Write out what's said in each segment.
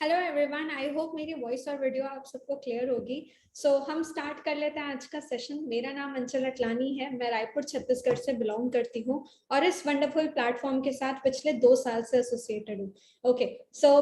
Hello everyone, I hope मेरी voice और video आप सबको क्लियर होगी। हम स्टार्ट कर लेते हैं आज का सेशन। मेरा नाम अंचल अटलानी है, मैं रायपुर छत्तीसगढ़ से बिलोंग करती हूँ और इस वंडरफुल प्लेटफॉर्म के साथ पिछले 2 साल से एसोसिएटेड हूँ। ओके,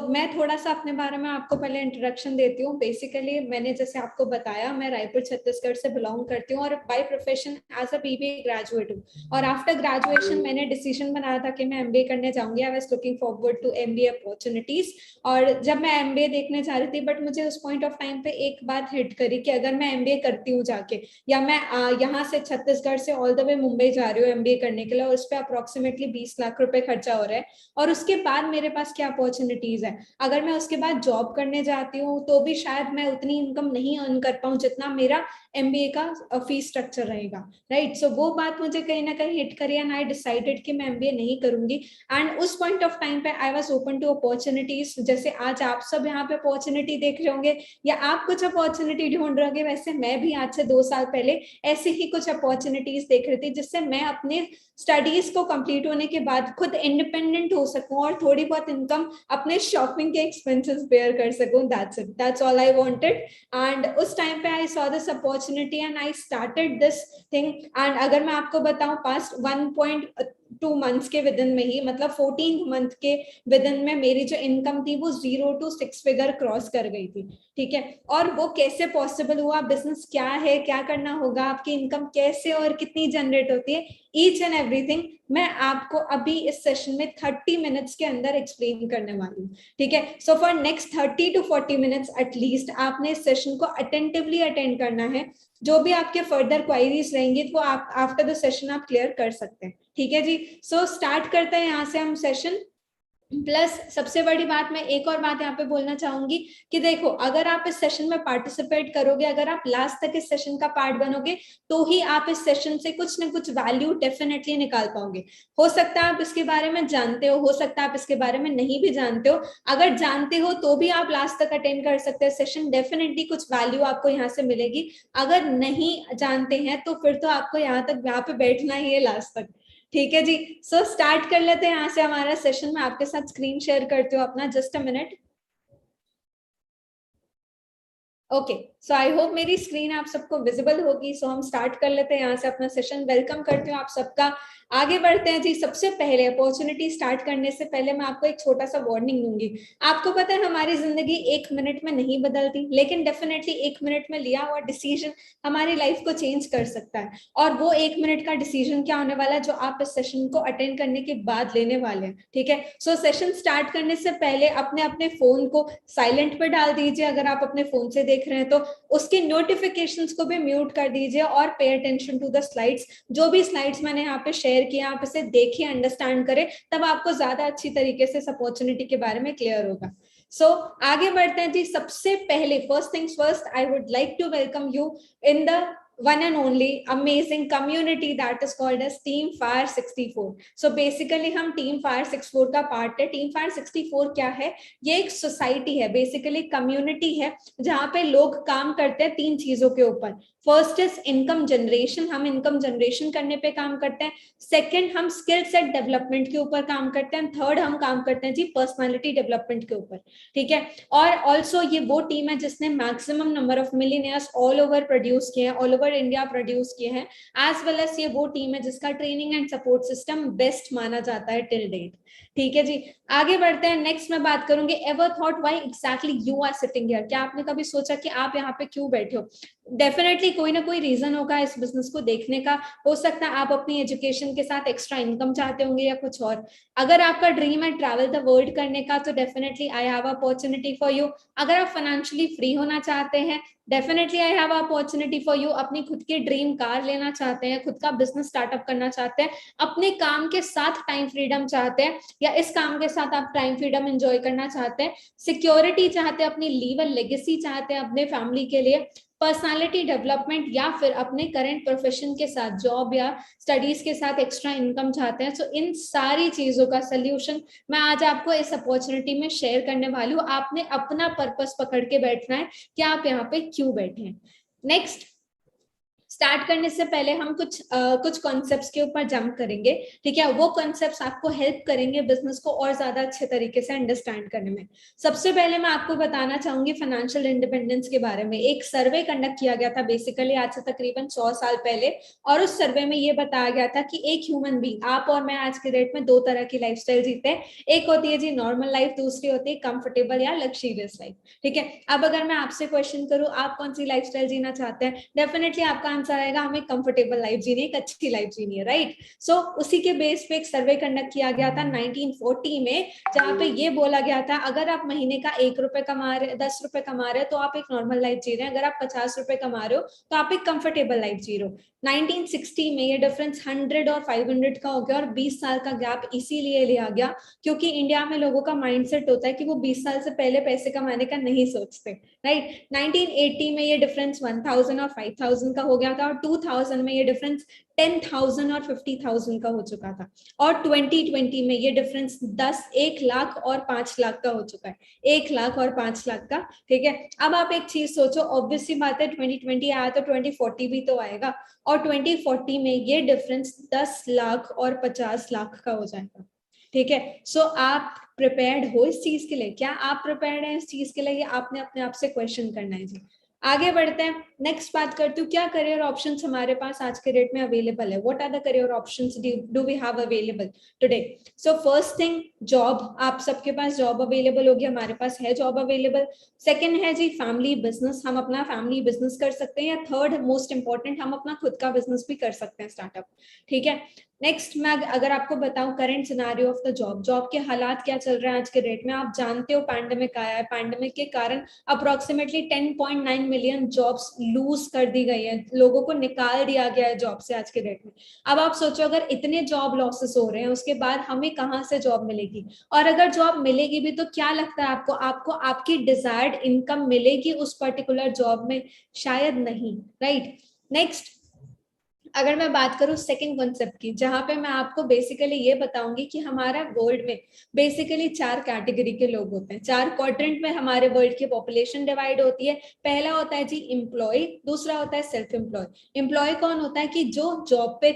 मैं थोड़ा सा अपने बारे में आपको पहले इंट्रोडक्शन देती हूँ। बेसिकली मैंने जैसे आपको बताया, मैं रायपुर छत्तीसगढ़ से बिलोंग करती हूँ और by profession as a BBA graduate हूँ। और आफ्टर ग्रेजुएशन मैंने डिसीजन बनाया था कि मैं एमबीए करने जाऊंगी। I was looking forward to MBA opportunities. और जब मैं एमबीए देखने जा रही थी, बट मुझे उस पॉइंट ऑफ टाइम पे एक बात हिट करी कि अगर मैं एमबीए करती हूँ जाके, या मैं यहाँ से छत्तीसगढ़ से ऑल द वे मुंबई जा रही हूँ एमबीए करने के लिए, और उस पर अप्रोक्सीमेटली 20 लाख रुपए खर्चा हो रहा है, और उसके बाद मेरे पास क्या अपॉर्चुनिटीज है। अगर मैं उसके बाद जॉब करने जाती हूँ तो भी शायद मैं उतनी इनकम नहीं अर्न कर पाऊँ जितना मेरा एमबीए का फीस स्ट्रक्चर रहेगा। राइट, सो वो बात मुझे कहीं ना कहीं हिट करी एंड आई डिसाइडेड कि मैं एमबीए नहीं करूंगी। एंड उस पॉइंट ऑफ टाइम पे I was open to opportunities. जैसे आज आप सब यहाँ पे अपॉर्चुनिटी देख रहे होंगे या आप कुछ अपॉर्चुनिटी ढूंढ रहे होंगे, वैसे मैं भी आज से 2 साल पहले ऐसे ही कुछ अपॉर्चुनिटीज देख रही थी, जिससे मैं अपने स्टडीज को कंप्लीट होने के बाद खुद इंडिपेंडेंट हो सकूं और थोड़ी बहुत इनकम अपने शॉपिंग के एक्सपेंसेस बेयर कर सकूं। That's it, that's all I wanted. And उस टाइम पे I saw this opportunity and I started this thing. And अगर मैं आपको बताऊं, पास्ट 1.2 मंथ्स के विद इन में ही, मतलब 14 मंथ के विद इन में मेरी जो इनकम थी वो 0 to 6 फिगर क्रॉस कर गई थी। ठीक है, और वो कैसे पॉसिबल हुआ, बिजनेस क्या है, क्या करना होगा, आपकी इनकम कैसे और कितनी जनरेट होती है, ईच एंड एवरीथिंग मैं आपको अभी इस सेशन में 30 मिनट्स के अंदर एक्सप्लेन करने वाली हूँ। ठीक है, so for next 30 to 40 minutes at least आपने इस सेशन को अटेंटिवली अटेंड करना है। जो भी आपके फर्दर क्वायरीज रहेंगी वो आप आफ्टर द सेशन आप क्लियर कर सकते हैं। ठीक है जी, स्टार्ट करते हैं यहाँ से हम सेशन। प्लस सबसे बड़ी बात, मैं एक और बात यहाँ पे बोलना चाहूंगी कि देखो, अगर आप इस सेशन में पार्टिसिपेट करोगे, अगर आप लास्ट तक इस सेशन का पार्ट बनोगे, तो ही आप इस सेशन से कुछ ना कुछ वैल्यू डेफिनेटली निकाल पाओगे। हो सकता है आप इसके बारे में जानते हो सकता है आप इसके बारे में नहीं भी जानते हो। अगर जानते हो तो भी आप लास्ट तक अटेंड कर सकते हैं सेशन, डेफिनेटली कुछ वैल्यू आपको यहाँ से मिलेगी। अगर नहीं जानते हैं तो फिर तो आपको यहाँ पे बैठना ही है लास्ट तक। ठीक है जी, स्टार्ट कर लेते हैं यहाँ से हमारा सेशन। मैं आपके साथ स्क्रीन शेयर करती हूँ अपना, just a minute. Okay, so I hope मेरी स्क्रीन आप सबको विजिबल होगी। हम स्टार्ट कर लेते हैं यहाँ से अपना सेशन। वेलकम करती हूँ आप सबका। आगे बढ़ते हैं जी। सबसे पहले अपॉर्चुनिटी स्टार्ट करने से पहले मैं आपको एक छोटा सा वार्निंग दूंगी। आपको पता है हमारी जिंदगी 1 मिनट में नहीं बदलती, लेकिन डेफिनेटली 1 मिनट में लिया हुआ डिसीजन हमारी लाइफ को चेंज कर सकता है। और वो 1 मिनट का डिसीजन क्या होने वाला है, जो आप इस सेशन को अटेंड करने के बाद लेने वाले हैं। ठीक है, सेशन स्टार्ट करने से पहले अपने अपने फोन को साइलेंट पे डाल दीजिए। अगर आप अपने फोन से देख रहे हैं तो उसके नोटिफिकेशंस को भी म्यूट कर दीजिए और pay attention to the slides. जो भी स्लाइड्स मैंने यहाँ पे शेयर किया, आप इसे देखिए, अंडरस्टैंड करें, तब आपको ज्यादा अच्छी तरीके से इस अपॉर्चुनिटी के बारे में क्लियर होगा। आगे बढ़ते हैं जी। सबसे पहले first things first, I would like to welcome you in the one and only amazing community that is called as Team Fire 64. Basically हम Team Fire 64 का पार्ट है। Team Fire 64 क्या है? ये एक सोसाइटी है, बेसिकली कम्युनिटी है, जहाँ पे लोग काम करते हैं 3 चीजों के ऊपर। फर्स्ट इज इनकम जनरेशन, हम इनकम जनरेशन करने पे काम करते हैं। सेकंड, हम स्किल सेट डेवलपमेंट के ऊपर काम करते हैं। थर्ड, हम काम करते हैं जी पर्सनालिटी डेवलपमेंट के ऊपर। ठीक है, और ऑल्सो ये वो टीम है जिसने maximum number of millionaires all over produce किए हैं, ऑल ओवर इंडिया प्रोड्यूस किए हैं। एज वेल एज ये वो टीम है जिसका training and support system best माना जाता है टिल डेट। ठीक है जी, आगे बढ़ते हैं। नेक्स्ट मैं बात करूंगी, ever thought why exactly you are sitting here? क्या आपने कभी सोचा कि आप यहाँ पे क्यों बैठे हो? डेफिनेटली कोई ना कोई रीजन होगा इस बिजनेस को देखने का। हो सकता है आप अपनी एजुकेशन के साथ एक्स्ट्रा इनकम चाहते होंगे या कुछ और। अगर आपका ड्रीम है ट्रैवल द वर्ल्ड करने का, तो definitely I have opportunity for you. अगर आप फाइनेंशियली फ्री होना चाहते हैं, definitely I have opportunity for you. अपनी खुद की ड्रीम कार लेना चाहते हैं, खुद का बिजनेस स्टार्टअप करना चाहते हैं, अपने काम के साथ टाइम फ्रीडम चाहते हैं, या इस काम के साथ आप टाइम फ्रीडम एंजॉय करना चाहते हैं, सिक्योरिटी चाहते हैं, अपनी लीव लेगेसी चाहते हैं अपने फैमिली के लिए, पर्सनालिटी डेवलपमेंट, या फिर अपने करंट प्रोफेशन के साथ जॉब या स्टडीज के साथ एक्स्ट्रा इनकम चाहते हैं। इन सारी चीजों का सोल्यूशन मैं आज आपको इस अपॉर्चुनिटी में शेयर करने वाली हूँ। आपने अपना पर्पस पकड़ के बैठना है कि आप यहाँ पे क्यों बैठे हैं। नेक्स्ट, स्टार्ट करने से पहले हम कुछ कॉन्सेप्ट्स के ऊपर जंप करेंगे, ठीक है। वो कॉन्सेप्ट्स आपको हेल्प करेंगे बिजनेस को और ज्यादा अच्छे तरीके से अंडरस्टैंड करने में। सबसे पहले मैं आपको बताना चाहूंगी फाइनेंशियल इंडिपेंडेंस के बारे में। एक सर्वे कंडक्ट किया गया था बेसिकली आज से तकरीबन 100 साल पहले, और उस सर्वे में ये बताया गया था कि एक ह्यूमन बीइंग, आप और मैं आज के डेट में दो तरह की लाइफस्टाइल जीते हैं। एक होती है जी नॉर्मल लाइफ, दूसरी होती है कंफर्टेबल या लग्जरियस लाइफ, ठीक है। अब अगर मैं आपसे क्वेश्चन करूं आप कौन सी लाइफस्टाइल जीना चाहते हैं, डेफिनेटली आपका आंसर आएगा हमें कंफर्टेबल लाइफ जीनी है, एक अच्छी लाइफ जीनी है, राइट। सो उसी के बेस पे एक सर्वे कंडक्ट किया गया था 1940 में, जहां पे ये बोला गया था अगर आप महीने का 1 रुपए कमा रहे, 10 रुपए कमा रहे हो तो आप एक नॉर्मल लाइफ जी रहे हैं, अगर आप 50 रुपए कमा रहे हो तो आप एक कंफर्टेबल लाइफ जी रहे हो। 1960 में ये डिफरेंस 100 और 500 का हो गया, और 20 साल का गैप इसीलिए लिया गया क्योंकि इंडिया में लोगों का माइंडसेट होता है कि वो 20 साल से पहले पैसे कमाने का नहीं सोचते, राइट। 1980 में ये डिफरेंस 1000 और 5000 का हो गया था, और 2000 में ये डिफरेंस 10,000 और 50,000 का हो चुका था, और 2020 में ये डिफरेंस 1 लाख और 5 लाख का हो चुका है, 1 लाख और 5 लाख का, ठीक है। अब आप एक चीज सोचो, ऑब्वियस सी बात है 2020 आया तो 2040 भी तो आएगा, और 2040 में ये डिफरेंस 10 लाख और 50 लाख का हो जाएगा, ठीक है। सो आप प्रिपेयर्ड हो इस चीज के लिए? क्या आप प्रिपेयर्ड हैं इस चीज के लिए? ये आपने अपने आप से क्वेश्चन करना है जी। आगे बढ़ते हैं, नेक्स्ट बात करती हूँ क्या करियर ऑप्शंस हमारे पास आज के डेट में अवेलेबल है। What are the career options do we have available today? So first thing job, आप सबके पास जॉब अवेलेबल होगी, हमारे पास है जॉब अवेलेबल। सेकंड है जी फैमिली बिजनेस, हम अपना फैमिली बिजनेस कर सकते हैं, या थर्ड मोस्ट इंपॉर्टेंट हम अपना खुद का बिजनेस भी कर सकते हैं स्टार्टअप, ठीक है। नेक्स्ट मैं अगर आपको बताऊं current scenario of the job के हालात क्या चल रहे हैं आज के डेट में, आप जानते हो पैंडेमिक आया है, पैंडेमिक के कारण अप्रोक्सीमेटली 10.9 मिलियन जॉब्स लूज कर दी गई है, लोगों को निकाल दिया गया है जॉब से आज के डेट में। अब आप सोचो अगर इतने जॉब लॉसेस हो रहे हैं उसके बाद हमें कहाँ से जॉब मिलेगी, और अगर जॉब मिलेगी भी तो क्या लगता है आपको आपको आपकी डिजायर्ड इनकम मिलेगी उस पर्टिकुलर जॉब में? शायद नहीं, राइट। नेक्स्ट अगर मैं बात करूं सेकंड कॉन्सेप्ट की, जहां पे मैं आपको बेसिकली ये बताऊंगी कि हमारा वर्ल्ड में बेसिकली 4 कैटेगरी के लोग होते हैं, 4 क्वाड्रेंट में हमारे वर्ल्ड की पॉपुलेशन डिवाइड होती है। पहला होता है जी एम्प्लॉय, दूसरा होता है सेल्फ एम्प्लॉय। एम्प्लॉय कौन होता है कि जो जॉब पे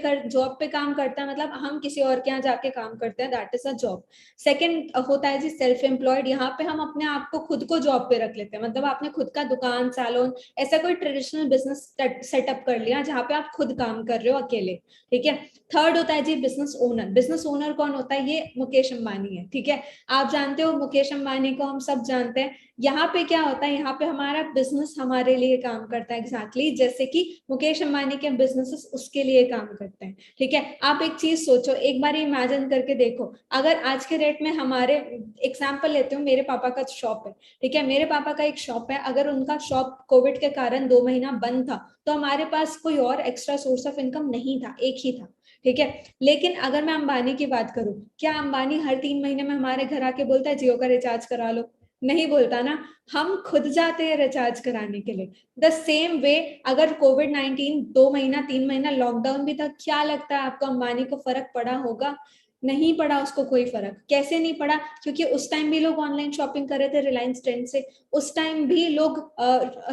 काम करता है, मतलब हम किसी और के यहाँ जाके काम करते हैं, that is a job. Second होता है जी सेल्फ एम्प्लॉयड, यहाँ पे हम अपने आप को खुद को जॉब पे रख लेते हैं, मतलब आपने खुद का दुकान सैलून ऐसा कोई ट्रेडिशनल बिजनेस सेटअप कर लिया जहाँ पे आप खुद काम कर रहे हो अकेले, ठीक है। थर्ड होता है जी बिजनेस ओनर। बिजनेस ओनर कौन होता है? ये मुकेश अंबानी है, ठीक है। आप जानते हो मुकेश अंबानी को, हम सब जानते हैं। यहाँ पे क्या होता है, यहाँ पे हमारा बिजनेस हमारे लिए काम करता है एग्जैक्टली जैसे कि मुकेश अंबानी के बिजनेसेस उसके लिए काम करते हैं, ठीक है। आप एक चीज सोचो, एक बार इमेजिन करके देखो, अगर आज के डेट में हमारे एग्जाम्पल लेते हो, मेरे पापा का शॉप है, ठीक है, मेरे पापा का एक शॉप है, अगर उनका शॉप कोविड के कारण 2 महीना बंद था तो हमारे पास कोई और एक्स्ट्रा सोर्स ऑफ इनकम नहीं था, एक ही था, ठीक है। लेकिन अगर मैं अंबानी की बात करूं, क्या अंबानी हर 3 महीने में हमारे घर आके बोलता है जियो का रिचार्ज करा लो? नहीं बोलता ना, हम खुद जाते हैं रिचार्ज कराने के लिए। द सेम वे अगर कोविड-19 2 महीना 3 महीना लॉकडाउन भी था, क्या लगता है आपको अंबानी को फर्क पड़ा होगा? नहीं पड़ा उसको कोई फर्क। कैसे नहीं पड़ा? क्योंकि उस टाइम भी लोग ऑनलाइन शॉपिंग कर रहे थे रिलायंस ट्रेंड से, उस टाइम भी लोग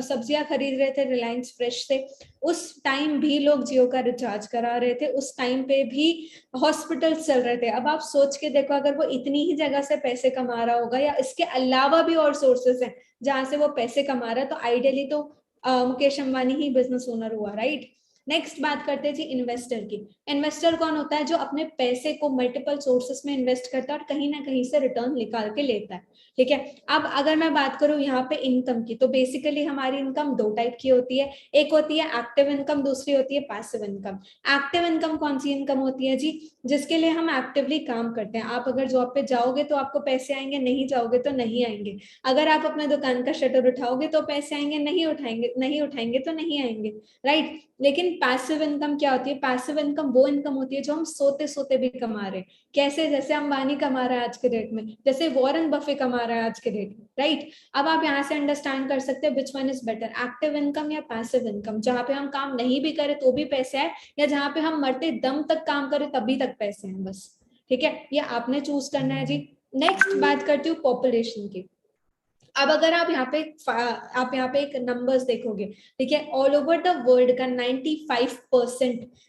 सब्जियां खरीद रहे थे रिलायंस फ्रेश से, उस टाइम भी लोग जियो का रिचार्ज करा रहे थे, उस टाइम पे भी हॉस्पिटल चल रहे थे। अब आप सोच के देखो, अगर वो इतनी ही जगह से पैसे कमा रहा होगा या इसके अलावा भी और सोर्सेस हैं जहां से वो पैसे कमा रहा है, तो आइडियली तो मुकेश अंबानी ही बिजनेस ओनर हुआ, राइट। नेक्स्ट बात करते हैं जी इन्वेस्टर की। इन्वेस्टर कौन होता है? जो अपने पैसे को मल्टीपल सोर्सेस में इन्वेस्ट करता है और कहीं ना कहीं से रिटर्न निकाल के लेता है, ठीक है। अब अगर मैं बात करूं यहाँ पे इनकम की, तो बेसिकली हमारी इनकम 2 टाइप की होती है, एक होती है एक्टिव इनकम, दूसरी होती है पैसिव इनकम। एक्टिव इनकम कौन सी इनकम होती है जी? जिसके लिए हम एक्टिवली काम करते हैं। आप अगर जॉब पे जाओगे तो आपको पैसे आएंगे, नहीं जाओगे तो नहीं आएंगे। अगर आप अपने दुकान का शटर उठाओगे तो पैसे आएंगे, नहीं उठाएंगे तो नहीं आएंगे, राइट। लेकिन पैसिव इनकम क्या होती है? पैसिव इनकम वो इनकम होती है जो हम सोते सोते भी कमा रहे हैं। कैसे? जैसे अंबानी कमा रहा है आज के डेट में, जैसे वॉरेन बफे कमा रहा है आज के डेट में, राइट। अब आप यहाँ से अंडरस्टैंड कर सकते हैं which one is better, active income या पैसिव इनकम, जहां पे हम काम नहीं भी करें तो भी पैसे आए, या जहां पे हम मरते दम तक काम करें तभी तक पैसे हैं बस, ठीक है। ये आपने चूज करना है जी। नेक्स्ट बात करती हूँ पॉपुलेशन की। अब अगर आप यहाँ पे एक नंबर्स देखोगे, ठीक है, ऑल ओवर द वर्ल्ड का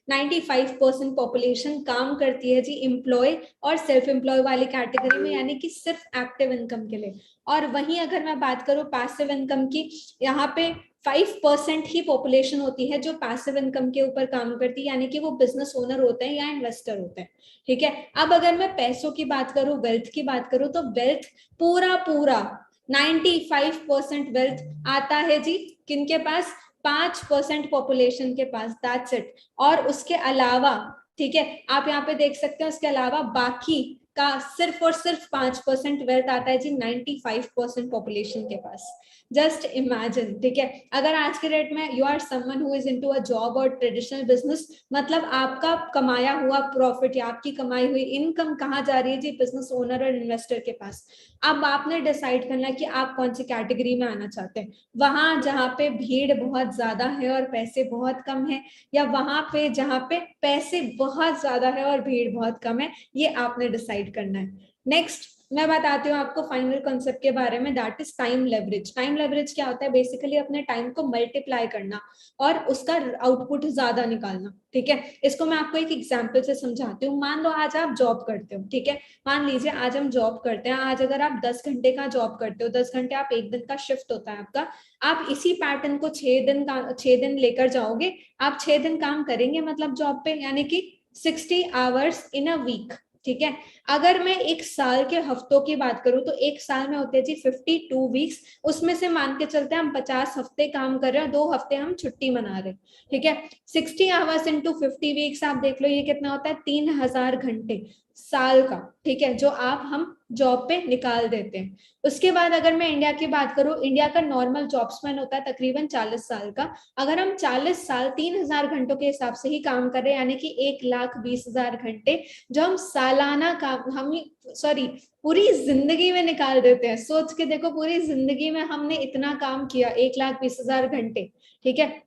95% पॉपुलेशन काम करती है जी एम्प्लॉय और सेल्फ एम्प्लॉय वाली कैटेगरी में, यानी कि सिर्फ एक्टिव इनकम के लिए। और वहीं अगर मैं बात करूं पैसिव इनकम की, यहाँ पे 5% ही पॉपुलेशन होती है जो पैसिव इनकम के ऊपर काम करती है, यानी कि वो बिजनेस ओनर होते हैं या इन्वेस्टर होते हैं, ठीक है। अब अगर मैं पैसों की बात करूं, वेल्थ की बात करूं, तो वेल्थ पूरा पूरा 95% वेल्थ आता है जी किनके पास, 5% पॉपुलेशन के पास, दैट्स इट। और उसके अलावा, ठीक है, आप यहाँ पे देख सकते हैं, उसके अलावा बाकी का सिर्फ और सिर्फ 5% वेल्थ आता है जी 95% पॉपुलेशन के पास। जस्ट इमेजिन, ठीक है, अगर आज के डेट में you are someone who is into a job और ट्रेडिशनल बिजनेस, मतलब आपका कमाया हुआ प्रॉफिट या आपकी कमाई हुई इनकम कहाँ जा रही है जी, बिजनेस ओनर और इन्वेस्टर के पास। अब आपने डिसाइड करना कि आप कौन सी कैटेगरी में आना चाहते हैं, वहां जहां पे भीड़ बहुत ज्यादा है और पैसे बहुत कम है, या वहां पे जहां पे पैसे बहुत ज्यादा है और भीड़ बहुत कम है, ये आपने डिसाइड करना है। नेक्स्ट मैं बताती हूँ आपको फाइनल कॉन्सेप्ट के बारे में, that is time leverage. Time leverage क्या होता है, बेसिकली अपने टाइम को मल्टीप्लाई करना और उसका आउटपुट ज्यादा निकालना, ठीक है। इसको मैं आपको एक एग्जांपल से समझाती हूँ। मान लो आज आप जॉब करते हो, ठीक है, मान लीजिए आज हम जॉब करते हैं, आज अगर आप 10 घंटे का जॉब करते हो, 10 घंटे आप एक दिन का शिफ्ट होता है आपका, आप इसी पैटर्न को 6 दिन लेकर जाओगे, आप 6 दिन काम करेंगे मतलब जॉब पे, यानी कि 60 आवर्स इन अ वीक, ठीक है। अगर मैं एक साल के हफ्तों की बात करूं तो एक साल में होते हैं जी 52 वीक्स, उसमें से मान के चलते हैं हम 50 हफ्ते काम कर रहे हैं, 2 हफ्ते हम छुट्टी मना रहे हैं, ठीक है। 60 आवर्स इंटू 50 वीक्स आप देख लो ये कितना होता है, 3000 घंटे साल का, ठीक है, जो आप हम जॉब पे निकाल देते हैं। उसके बाद अगर मैं इंडिया की बात करूं, इंडिया का नॉर्मल जॉब स्पैन होता है तकरीबन 40 साल का। अगर हम 40 साल 3000 घंटों के हिसाब से ही काम कर रहे हैं, यानी कि 1,20,000 घंटे जो हम सालाना काम, हम सॉरी पूरी जिंदगी में निकाल देते हैं। सोच के देखो, पूरी जिंदगी में हमने इतना काम किया, 1,20,000 घंटे, ठीक है।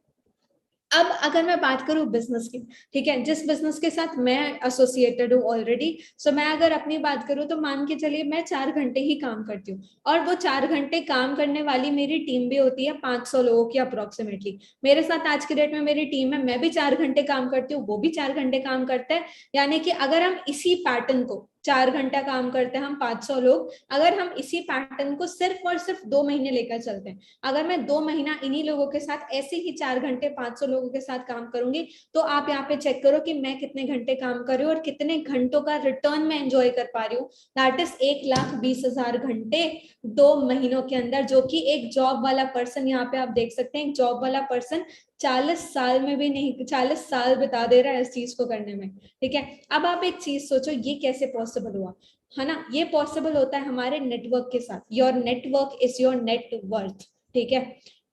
अब अगर मैं बात करूं बिजनेस की, ठीक है, जिस बिजनेस के साथ मैं एसोसिएटेड हूँ ऑलरेडी, सो मैं अगर अपनी बात करूं तो मान के चलिए मैं 4 घंटे ही काम करती हूँ, और वो 4 घंटे काम करने वाली मेरी टीम भी होती है 500 लोगों की अप्रोक्सीमेटली। मेरे साथ आज के डेट में मेरी टीम है, मैं भी 4 घंटे काम करती हूँ, वो भी 4 घंटे काम करते हैं, यानी कि अगर हम इसी पैटर्न को 4 घंटा काम करते हैं हम 500 लोग, अगर हम इसी पैटर्न को सिर्फ और सिर्फ 2 महीने लेकर चलते हैं, अगर मैं 2 महीना इन्हीं लोगों के साथ ऐसे ही 4 घंटे 500 लोगों के साथ काम करूंगी, तो आप यहाँ पे चेक करो कि मैं कितने घंटे काम कर रही हूँ और कितने घंटों का रिटर्न मैं एंजॉय कर पा रही हूँ। दैट इज 1,20,000 घंटे 2 महीनों के अंदर, जो कि एक जॉब वाला पर्सन, यहाँ पे आप देख सकते हैं एक जॉब वाला पर्सन 40 साल में भी नहीं, 40 साल बिता दे रहा है इस चीज को करने में, ठीक है। अब आप एक चीज सोचो, ये कैसे पॉसिबल हुआ, है ना। ये पॉसिबल होता है हमारे नेटवर्क के साथ। Your network is your net worth, ठीक है।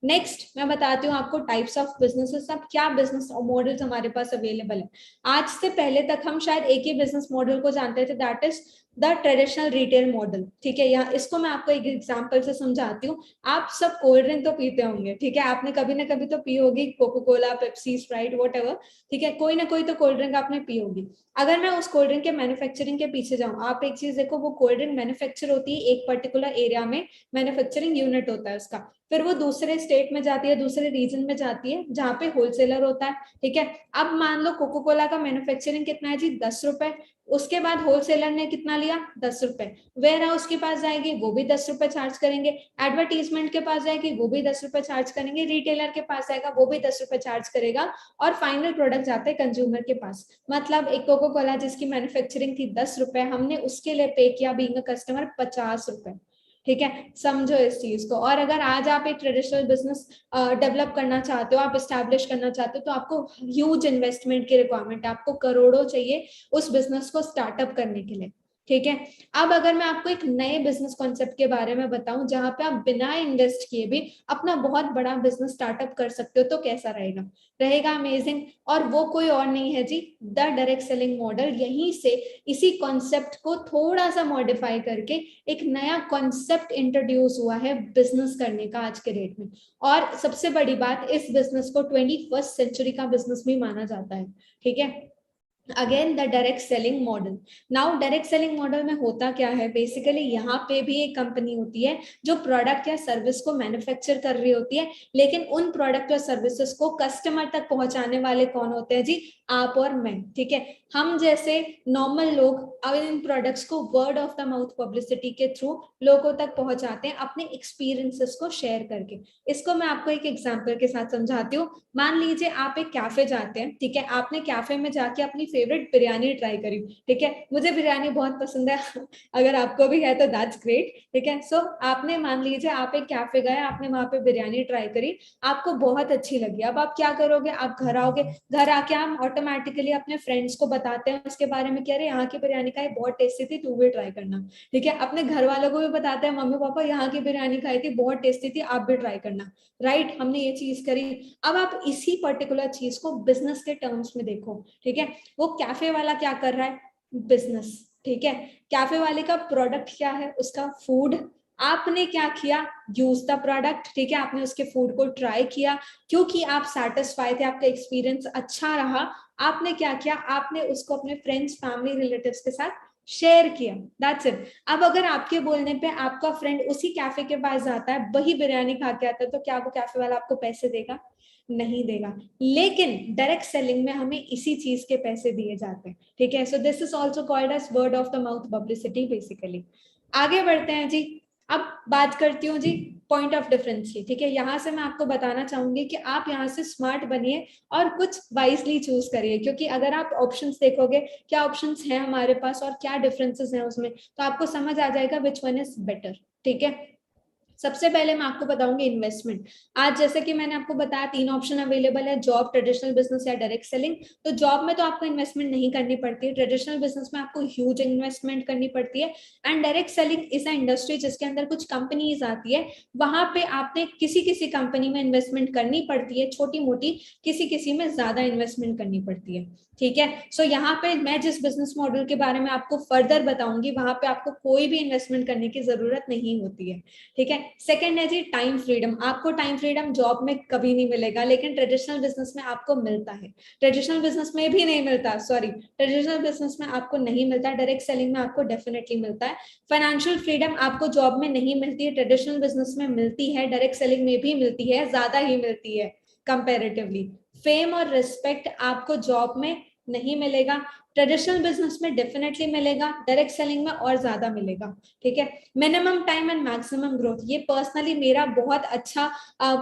नेक्स्ट मैं बताती हूँ आपको टाइप्स ऑफ बिजनेसेस, अब क्या बिजनेस मॉडल्स हमारे पास अवेलेबल है। आज से पहले तक हम शायद एक ही बिजनेस मॉडल को जानते थे, that is the traditional retail model, ठीक है। यहाँ इसको मैं आपको एक एग्जांपल से समझाती हूँ। आप सब कोल्ड ड्रिंक तो पीते होंगे, ठीक है, आपने कभी ना कभी तो पी होगी, Coca Cola, Pepsi, Sprite, whatever, ठीक है, कोई ना कोई तो कोल्ड ड्रिंक आपने पी होगी। अगर मैं उस कोल्ड ड्रिंक के मैन्युफैक्चरिंग के पीछे जाऊं, आप एक चीज देखो, वो कोल्ड ड्रिंक मैन्युफैक्चर होती है एक पर्टिकुलर एरिया में, मैन्युफैक्चरिंग यूनिट होता है उसका, फिर वो दूसरे स्टेट में जाती है, दूसरे रीजन में जाती है जहाँ पे होलसेलर होता है, ठीक है। अब मान लो कोको कोला का मैन्युफैक्चरिंग कितना है जी, 10 रुपए, उसके बाद होलसेलर ने कितना लिया, 10 रुपए, वेयर हाउस के पास जाएगी वो भी 10 रुपए चार्ज करेंगे, एडवर्टीजमेंट के पास जाएगी वो भी 10 रुपए चार्ज करेंगे, रिटेलर के पास जाएगा वो भी 10 रुपए चार्ज करेगा, और फाइनल प्रोडक्ट जाता है कंज्यूमर के पास। मतलब एक कोको कोला जिसकी मैन्युफैक्चरिंग थी 10 रुपए, हमने उसके लिए पे किया बीइंग अ कस्टमर 50 रुपए, ठीक है। समझो इस चीज को। और अगर आज आप एक ट्रेडिशनल बिजनेस डेवलप करना चाहते हो, आप स्टैब्लिश करना चाहते हो, तो आपको ह्यूज इन्वेस्टमेंट की रिक्वायरमेंट है, आपको करोड़ों चाहिए उस बिजनेस को स्टार्टअप करने के लिए, ठीक है। अब अगर मैं आपको एक नए बिजनेस कॉन्सेप्ट के बारे में बताऊं जहां पे आप बिना इन्वेस्ट किए भी अपना बहुत बड़ा बिजनेस स्टार्टअप कर सकते हो, तो कैसा रहेगा, रहेगा अमेजिंग। और वो कोई और नहीं है जी, द डायरेक्ट सेलिंग मॉडल। यहीं से इसी कॉन्सेप्ट को थोड़ा सा मॉडिफाई करके एक नया कॉन्सेप्ट इंट्रोड्यूस हुआ है बिजनेस करने का आज के डेट में। और सबसे बड़ी बात, इस बिजनेस को 21st सेंचुरी का बिजनेस भी माना जाता है, ठीक है। Again the direct selling model. Now direct selling model में होता क्या है, बेसिकली यहाँ पे भी एक कंपनी होती है जो प्रोडक्ट या सर्विस को मैन्युफैक्चर कर रही होती है, लेकिन उन प्रोडक्ट और सर्विसेज को कस्टमर तक पहुंचाने वाले कौन होते हैं जी, आप और मैं, ठीक है। हम जैसे नॉर्मल लोग अब इन प्रोडक्ट्स को word of the mouth publicity के थ्रू लोगों तक पहुंचाते हैं अपने एक्सपीरियंसेस को शेयर करके। इसको मैं आपको एक एग्जांपल के साथ समझाती हूँ। मान लीजिए आप एक कैफे जाते हैं, ठीक है, आपने कैफे में जाके अपनी फेवरेट बिरयानी ट्राई करी, ठीक है, मुझे बिरयानी बहुत पसंद है अगर आपको भी है तो दैट्स ग्रेट, ठीक है। सो आपने मान लीजिए आप एक कैफे गए, आपने वहां पे बिरयानी ट्राई करी, आपको बहुत अच्छी लगी। अब आप क्या करोगे, आप घर आओगे, घर आके आप ऑटोमेटिकली अपने फ्रेंड्स को बताते हैं उसके बारे में कि अरे यहाँ की बिरयानी का बहुत टेस्टी थी, तू भी ट्राई करना, ठीक है। अपने घर वालों को भी बताते हैं, मम्मी पापा यहाँ की बिरयानी खाई थी, बहुत टेस्टी थी, आप भी ट्राई करना, राइट, हमने ये चीज करी। अब आप इसी पर्टिकुलर चीज को बिजनेस के टर्म्स में देखो, ठीक है। वो कैफे वाला क्या कर रहा है, बिजनेस, ठीक है। कैफे वाले का प्रोडक्ट क्या है, उसका फूड। आपने क्या किया, यूज द प्रोडक्ट, ठीक है, आपने उसके फूड को ट्राई किया, क्योंकि आप सेटिस्फाई थे, आपका एक्सपीरियंस अच्छा रहा, आपने क्या किया, आपने उसको अपने फ्रेंड्स, फैमिली, रिलेटिव्स के साथ शेयर किया, दैट्स इट। अब अगर आपके बोलने पे आपका फ्रेंड उसी कैफे के पास जाता है, वही बिरयानी खा के आता है, तो क्या वो कैफे वाला आपको पैसे देगा, नहीं देगा। लेकिन डायरेक्ट सेलिंग में हमें इसी चीज के पैसे दिए जाते हैं, ठीक है। So this is also called as word of the mouth publicity basically. आगे बढ़ते हैं जी। अब बात करती हूँ जी पॉइंट ऑफ डिफरेंस की, ठीक है। यहाँ से मैं आपको बताना चाहूंगी कि आप यहाँ से स्मार्ट बनिए और कुछ वाइजली चूज करिए, क्योंकि अगर आप ऑप्शंस देखोगे क्या ऑप्शंस हैं हमारे पास और क्या डिफरेंसेस हैं उसमें, तो आपको समझ आ जाएगा विच वन इज बेटर, ठीक है। सबसे पहले मैं आपको बताऊंगी इन्वेस्टमेंट। आज जैसे कि मैंने आपको बताया 3 ऑप्शन अवेलेबल है, जॉब, ट्रेडिशनल बिजनेस या डायरेक्ट सेलिंग। तो जॉब में तो आपको इन्वेस्टमेंट नहीं करनी पड़ती है, ट्रेडिशनल बिजनेस में आपको ह्यूज इन्वेस्टमेंट करनी पड़ती है, and direct selling is a industry जिसके अंदर कुछ कंपनीज आती है, वहां पे आपने किसी किसी कंपनी में इन्वेस्टमेंट करनी पड़ती है छोटी मोटी, किसी किसी में ज्यादा इन्वेस्टमेंट करनी पड़ती है, ठीक है। सो यहाँ पे मैं जिस बिजनेस मॉडल के बारे में आपको फर्दर बताऊंगी वहां पे आपको कोई भी इन्वेस्टमेंट करने की जरूरत नहीं होती है, ठीक है। सेकंड है जी टाइम फ्रीडम। आपको टाइम फ्रीडम जॉब में कभी नहीं मिलेगा, लेकिन ट्रेडिशनल बिजनेस में आपको मिलता है। ट्रेडिशनल बिजनेस में भी नहीं मिलता, सॉरी, ट्रेडिशनल बिजनेस में आपको नहीं मिलता, डायरेक्ट सेलिंग में आपको डेफिनेटली मिलता है। फाइनेंशियल फ्रीडम आपको जॉब में नहीं मिलती है, ट्रेडिशनल बिजनेस में मिलती है, डायरेक्ट सेलिंग में भी मिलती है, ज्यादा ही मिलती है कंपेरेटिवली। फेम और रिस्पेक्ट आपको जॉब में नहीं मिलेगा, ट्रेडिशनल बिजनेस में डेफिनेटली मिलेगा, डायरेक्ट सेलिंग में और ज्यादा मिलेगा, ठीक है। Minimum time and maximum growth, ये पर्सनली मेरा बहुत अच्छा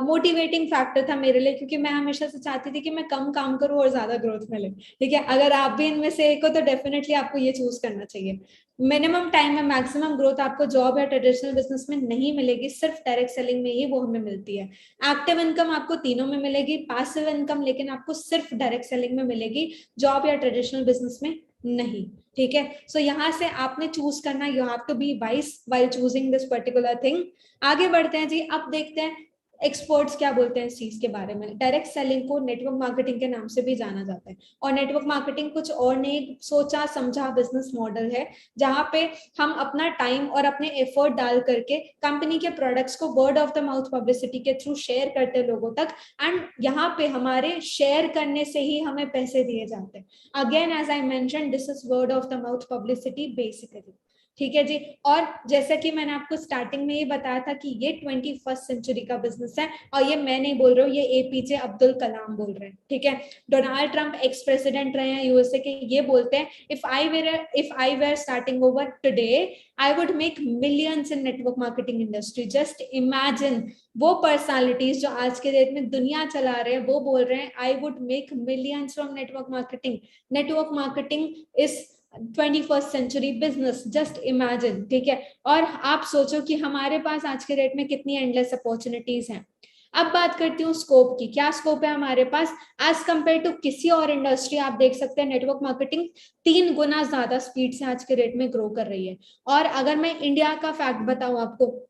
मोटिवेटिंग फैक्टर था मेरे लिए, क्योंकि मैं हमेशा से चाहती थी कि मैं कम काम करूं और ज्यादा ग्रोथ मिले, ठीक है। अगर आप भी इनमें से एक हो तो डेफिनेटली आपको ये चूज करना चाहिए। मिनिमम टाइम में मैक्सिमम ग्रोथ आपको जॉब या ट्रेडिशनल बिजनेस में नहीं मिलेगी, सिर्फ डायरेक्ट सेलिंग में ही वो हमें मिलती है। एक्टिव इनकम आपको तीनों में मिलेगी, पैसिव इनकम लेकिन आपको सिर्फ डायरेक्ट सेलिंग में मिलेगी, जॉब या ट्रेडिशनल बिजनेस में नहीं, ठीक है। सो यहाँ से आपने चूज करना, you have to be wise while choosing this particular thing. आगे बढ़ते हैं जी। अब देखते हैं एक्सपर्ट्स क्या बोलते हैं इस चीज के बारे में। डायरेक्ट सेलिंग को नेटवर्क मार्केटिंग के नाम से भी जाना जाता है, और नेटवर्क मार्केटिंग कुछ और नहीं, सोचा समझा बिजनेस मॉडल है, जहां पे हम अपना टाइम और अपने एफर्ट डाल करके कंपनी के प्रोडक्ट्स को word of the mouth publicity के थ्रू शेयर करते हैं लोगों तक, एंड यहाँ पे हमारे शेयर करने से ही हमें पैसे दिए जाते हैं। Again as I mention, this is word of the mouth publicity basically, ठीक है जी। और जैसा कि मैंने आपको स्टार्टिंग में ये बताया था कि ये 21st सेंचुरी का बिजनेस है, और ये मैं नहीं बोल रहा हूँ, ये एपीजे अब्दुल कलाम बोल रहे हैं, ठीक है। डोनाल्ड ट्रंप एक्स प्रेसिडेंट रहे हैं यूएसए के, ये बोलते हैं if I were starting over today I would make millions in network marketing industry. Just imagine, वो पर्सनालिटीज जो आज के डेट में दुनिया चला रहे हैं वो बोल रहे हैं I would make millions from network marketing. Network marketing is 21st century business, just imagine, ठीक है। और आप सोचो कि हमारे पास आज के डेट में कितनी एंडलेस अपॉर्चुनिटीज हैं। अब बात करती हूँ स्कोप की, क्या स्कोप है हमारे पास एज कंपेयर टू किसी और इंडस्ट्री। आप देख सकते हैं नेटवर्क मार्केटिंग 3 गुना ज्यादा स्पीड से आज के डेट में ग्रो कर रही है। और अगर मैं इंडिया का फैक्ट बताऊं आपको,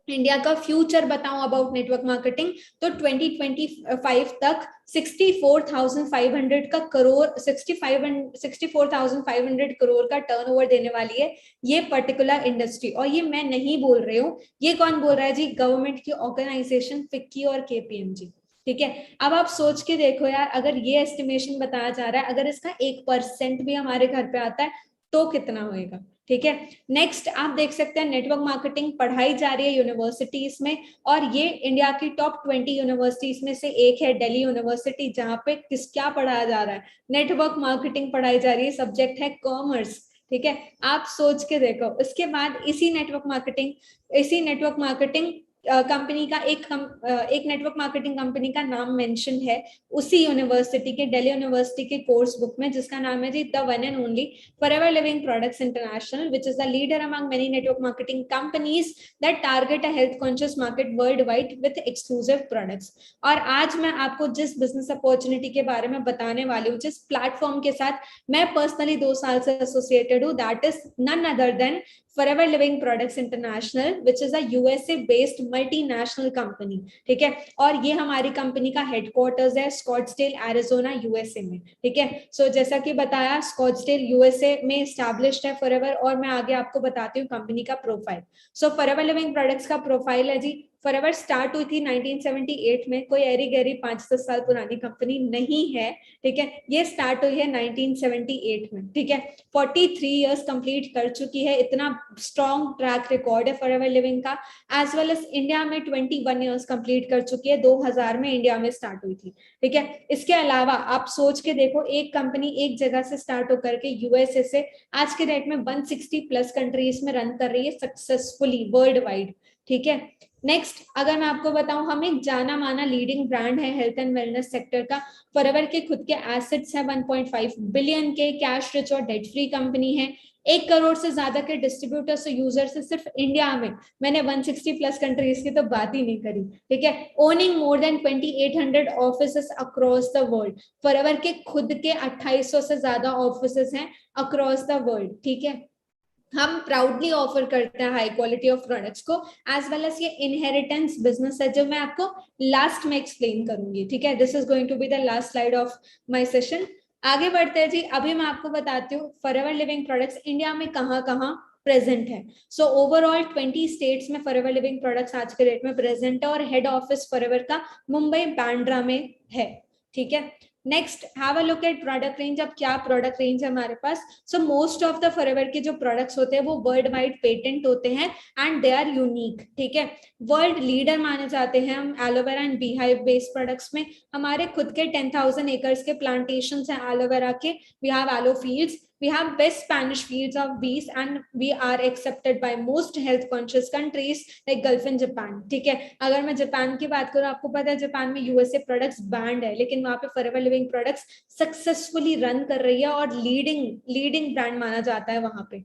इंडिया का फ्यूचर बताऊं अबाउट नेटवर्क मार्केटिंग, तो 2025 तक 64,500 का करोड़ 64,500 करोड़ का टर्नओवर देने वाली है ये पर्टिकुलर इंडस्ट्री। और ये मैं नहीं बोल रही हूँ, ये कौन बोल रहा है जी, गवर्नमेंट की ऑर्गेनाइजेशन फिक्की और केपीएमजी, ठीक है, अब आप सोच के देखो यार, अगर ये एस्टिमेशन बताया जा रहा है, अगर इसका 1% भी हमारे घर पे आता है तो कितना होएगा। ठीक है, नेक्स्ट आप देख सकते हैं नेटवर्क मार्केटिंग पढ़ाई जा रही है यूनिवर्सिटीज में, और ये इंडिया की टॉप 20 यूनिवर्सिटीज में से एक है, दिल्ली यूनिवर्सिटी, जहां पे क्या पढ़ाया जा रहा है, नेटवर्क मार्केटिंग पढ़ाई जा रही है, सब्जेक्ट है कॉमर्स। ठीक है, आप सोच के देखो। उसके बाद इसी नेटवर्क मार्केटिंग कंपनी का एक नेटवर्क मार्केटिंग कंपनी का नाम मेंशन है उसी यूनिवर्सिटी के, दिल्ली यूनिवर्सिटी के कोर्स बुक में, जिसका नाम है जी the one and only Forever Living Products International, which is the leader among many network marketing companies that target a health conscious market world wide with exclusive products. और आज मैं आपको जिस बिजनेस अपॉर्चुनिटी के बारे में बताने वाली हूँ, जिस प्लेटफॉर्म के साथ मैं पर्सनली 2 साल से एसोसिएटेड हूँ, that is none other than Forever Living Products International, which is a USA based multinational company। ठीक है, और ये हमारी कंपनी का हेडक्वार्टर्स है स्कॉट्सडेल एरिजोना यूएसए में। ठीक है, सो जैसा कि बताया स्कॉट्सडेल यूएसए में एस्टैब्लिश्ड है फॉरएवर, और मैं आगे आपको बताती हूँ कंपनी का प्रोफाइल। सो फॉरएवर लिविंग प्रोडक्ट्स का प्रोफाइल है जी, फॉरएवर स्टार्ट हुई थी 1978 में, कोई एरी गहरी 5-10 साल पुरानी कंपनी नहीं है। ठीक है, ये स्टार्ट हुई है 1978 में। ठीक है, 43 इयर्स कंप्लीट कर चुकी है, इतना स्ट्रॉन्ग ट्रैक रिकॉर्ड है फॉरएवर लिविंग का। एज वेल एज इंडिया में 21 इयर्स कंप्लीट कर चुकी है, 2000 में इंडिया में स्टार्ट हुई थी। ठीक है, इसके अलावा आप सोच के देखो, एक कंपनी एक जगह से स्टार्ट होकर के यूएसए से आज के डेट में 160 प्लस कंट्रीज में रन कर रही है सक्सेसफुली वर्ल्ड वाइड। ठीक है, नेक्स्ट अगर मैं आपको बताऊं, हम एक जाना माना लीडिंग ब्रांड है हेल्थ एंड वेलनेस सेक्टर का। फॉरएवर के खुद के एसेट्स है 1.5 बिलियन के, कैश रिच और डेट फ्री कंपनी है। 1 करोड़ से ज्यादा के डिस्ट्रीब्यूटर्स और यूजर्स है सिर्फ इंडिया में, मैंने 160 प्लस कंट्रीज की तो बात ही नहीं करी। ठीक है, owning more than 2800 offices across the world. Forever के खुद के 2800 से ज्यादा ऑफिसेस हैं अक्रॉस द वर्ल्ड। ठीक है, हम प्राउडली ऑफर करते हैं हाई क्वालिटी ऑफ प्रोडक्ट्स को, एज वेल एज ये इनहेरिटेंस बिजनेस है जो मैं आपको लास्ट में एक्सप्लेन करूंगी। ठीक है, this is going to be the last slide of my session. आगे बढ़ते हैं जी, अभी मैं आपको बताती हूँ फॉरएवर लिविंग प्रोडक्ट्स इंडिया में कहाँ कहाँ प्रेजेंट है। सो ओवरऑल 20 स्टेट्स में फॉरएवर लिविंग प्रोडक्ट्स आज के डेट में प्रेजेंट है, और हेड ऑफिस फॉरएवर का मुंबई बांद्रा में है। ठीक है, next have a look at product range. अब क्या प्रोडक्ट रेंज है हमारे पास। So most of the Forever के जो प्रोडक्ट्स होते हैं वो वर्ल्ड वाइड पेटेंट होते हैं एंड दे आर यूनिक। ठीक है, वर्ल्ड लीडर माने जाते हैं हम aloe vera and beehive based products में। हमारे खुद के 10,000 एकर्स के प्लांटेशन हैं एलोवेरा के। We have aloe fields, we have best Spanish fields of bees, and we are accepted by most health conscious countries like Gulf and Japan। ठीक है, अगर मैं जापान की बात करूं, आपको पता है जापान में यूएसए प्रोडक्ट्स बैंड है, लेकिन वहां पे forever Living products successfully run कर रही है और लीडिंग ब्रांड माना जाता है वहां पे।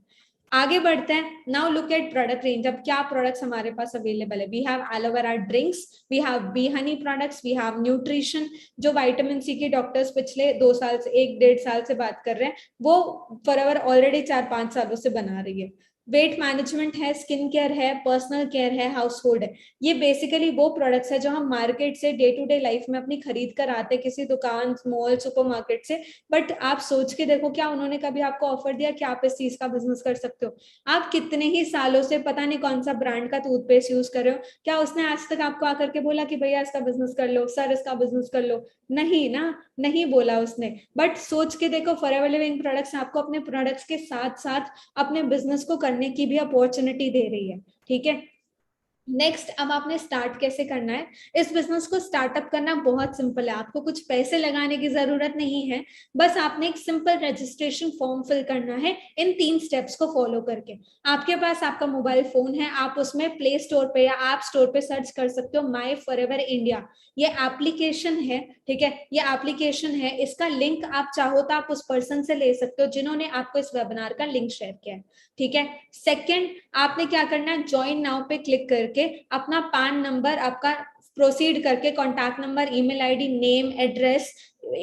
आगे बढ़ते हैं, now look at product range. अब क्या प्रोडक्ट्स हमारे पास अवेलेबल है। We have aloe vera drinks, we have bee honey products, we have nutrition, जो विटामिन सी के डॉक्टर्स पिछले 2 साल से 1-1.5 साल से बात कर रहे हैं, वो फॉरएवर ऑलरेडी 4-5 सालों से बना रही है। वेट मैनेजमेंट है, स्किन केयर है, पर्सनल केयर है, हाउस होल्ड है। ये बेसिकली वो प्रोडक्ट्स है जो हम मार्केट से डे टू डे लाइफ में अपनी खरीद कर आते हैं किसी दुकान, मॉल, सुपरमार्केट से। बट आप सोच के देखो, क्या उन्होंने कभी आपको ऑफर दिया कि आप इस चीज का बिजनेस कर सकते हो। आप कितने ही सालों से पता नहीं कौन सा ब्रांड का टूथपेस्ट यूज कर रहे हो, क्या उसने आज तक आपको आकर के बोला कि भैया इसका बिजनेस कर लो, सर इसका बिजनेस कर लो। नहीं ना, नहीं बोला उसने। बट सोच के देखो, फॉरएवर लिविंग प्रोडक्ट्स आपको अपने प्रोडक्ट्स के साथ साथ अपने बिजनेस को करने की भी अपॉर्चुनिटी दे रही है। ठीक है, नेक्स्ट अब आपने स्टार्ट कैसे करना है। इस बिजनेस को स्टार्टअप करना बहुत सिंपल है, आपको कुछ पैसे लगाने की जरूरत नहीं है। बस आपने एक सिंपल रजिस्ट्रेशन फॉर्म फिल करना है इन 3 स्टेप्स को फॉलो करके। आपके पास आपका मोबाइल फोन है, आप उसमें प्ले स्टोर पे या ऐप स्टोर पे सर्च कर सकते हो माई फॉरएवर इंडिया। ये एप्लीकेशन है। ठीक है, ये एप्लीकेशन है, इसका लिंक आप चाहो तो आप उस पर्सन से ले सकते हो जिन्होंने आपको इस वेबिनार का लिंक शेयर किया है। ठीक है, सेकंड आपने क्या करना है, ज्वाइन नाउ पे क्लिक करके अपना पैन नंबर आपका प्रोसीड करके, contact number, email ID, name, address,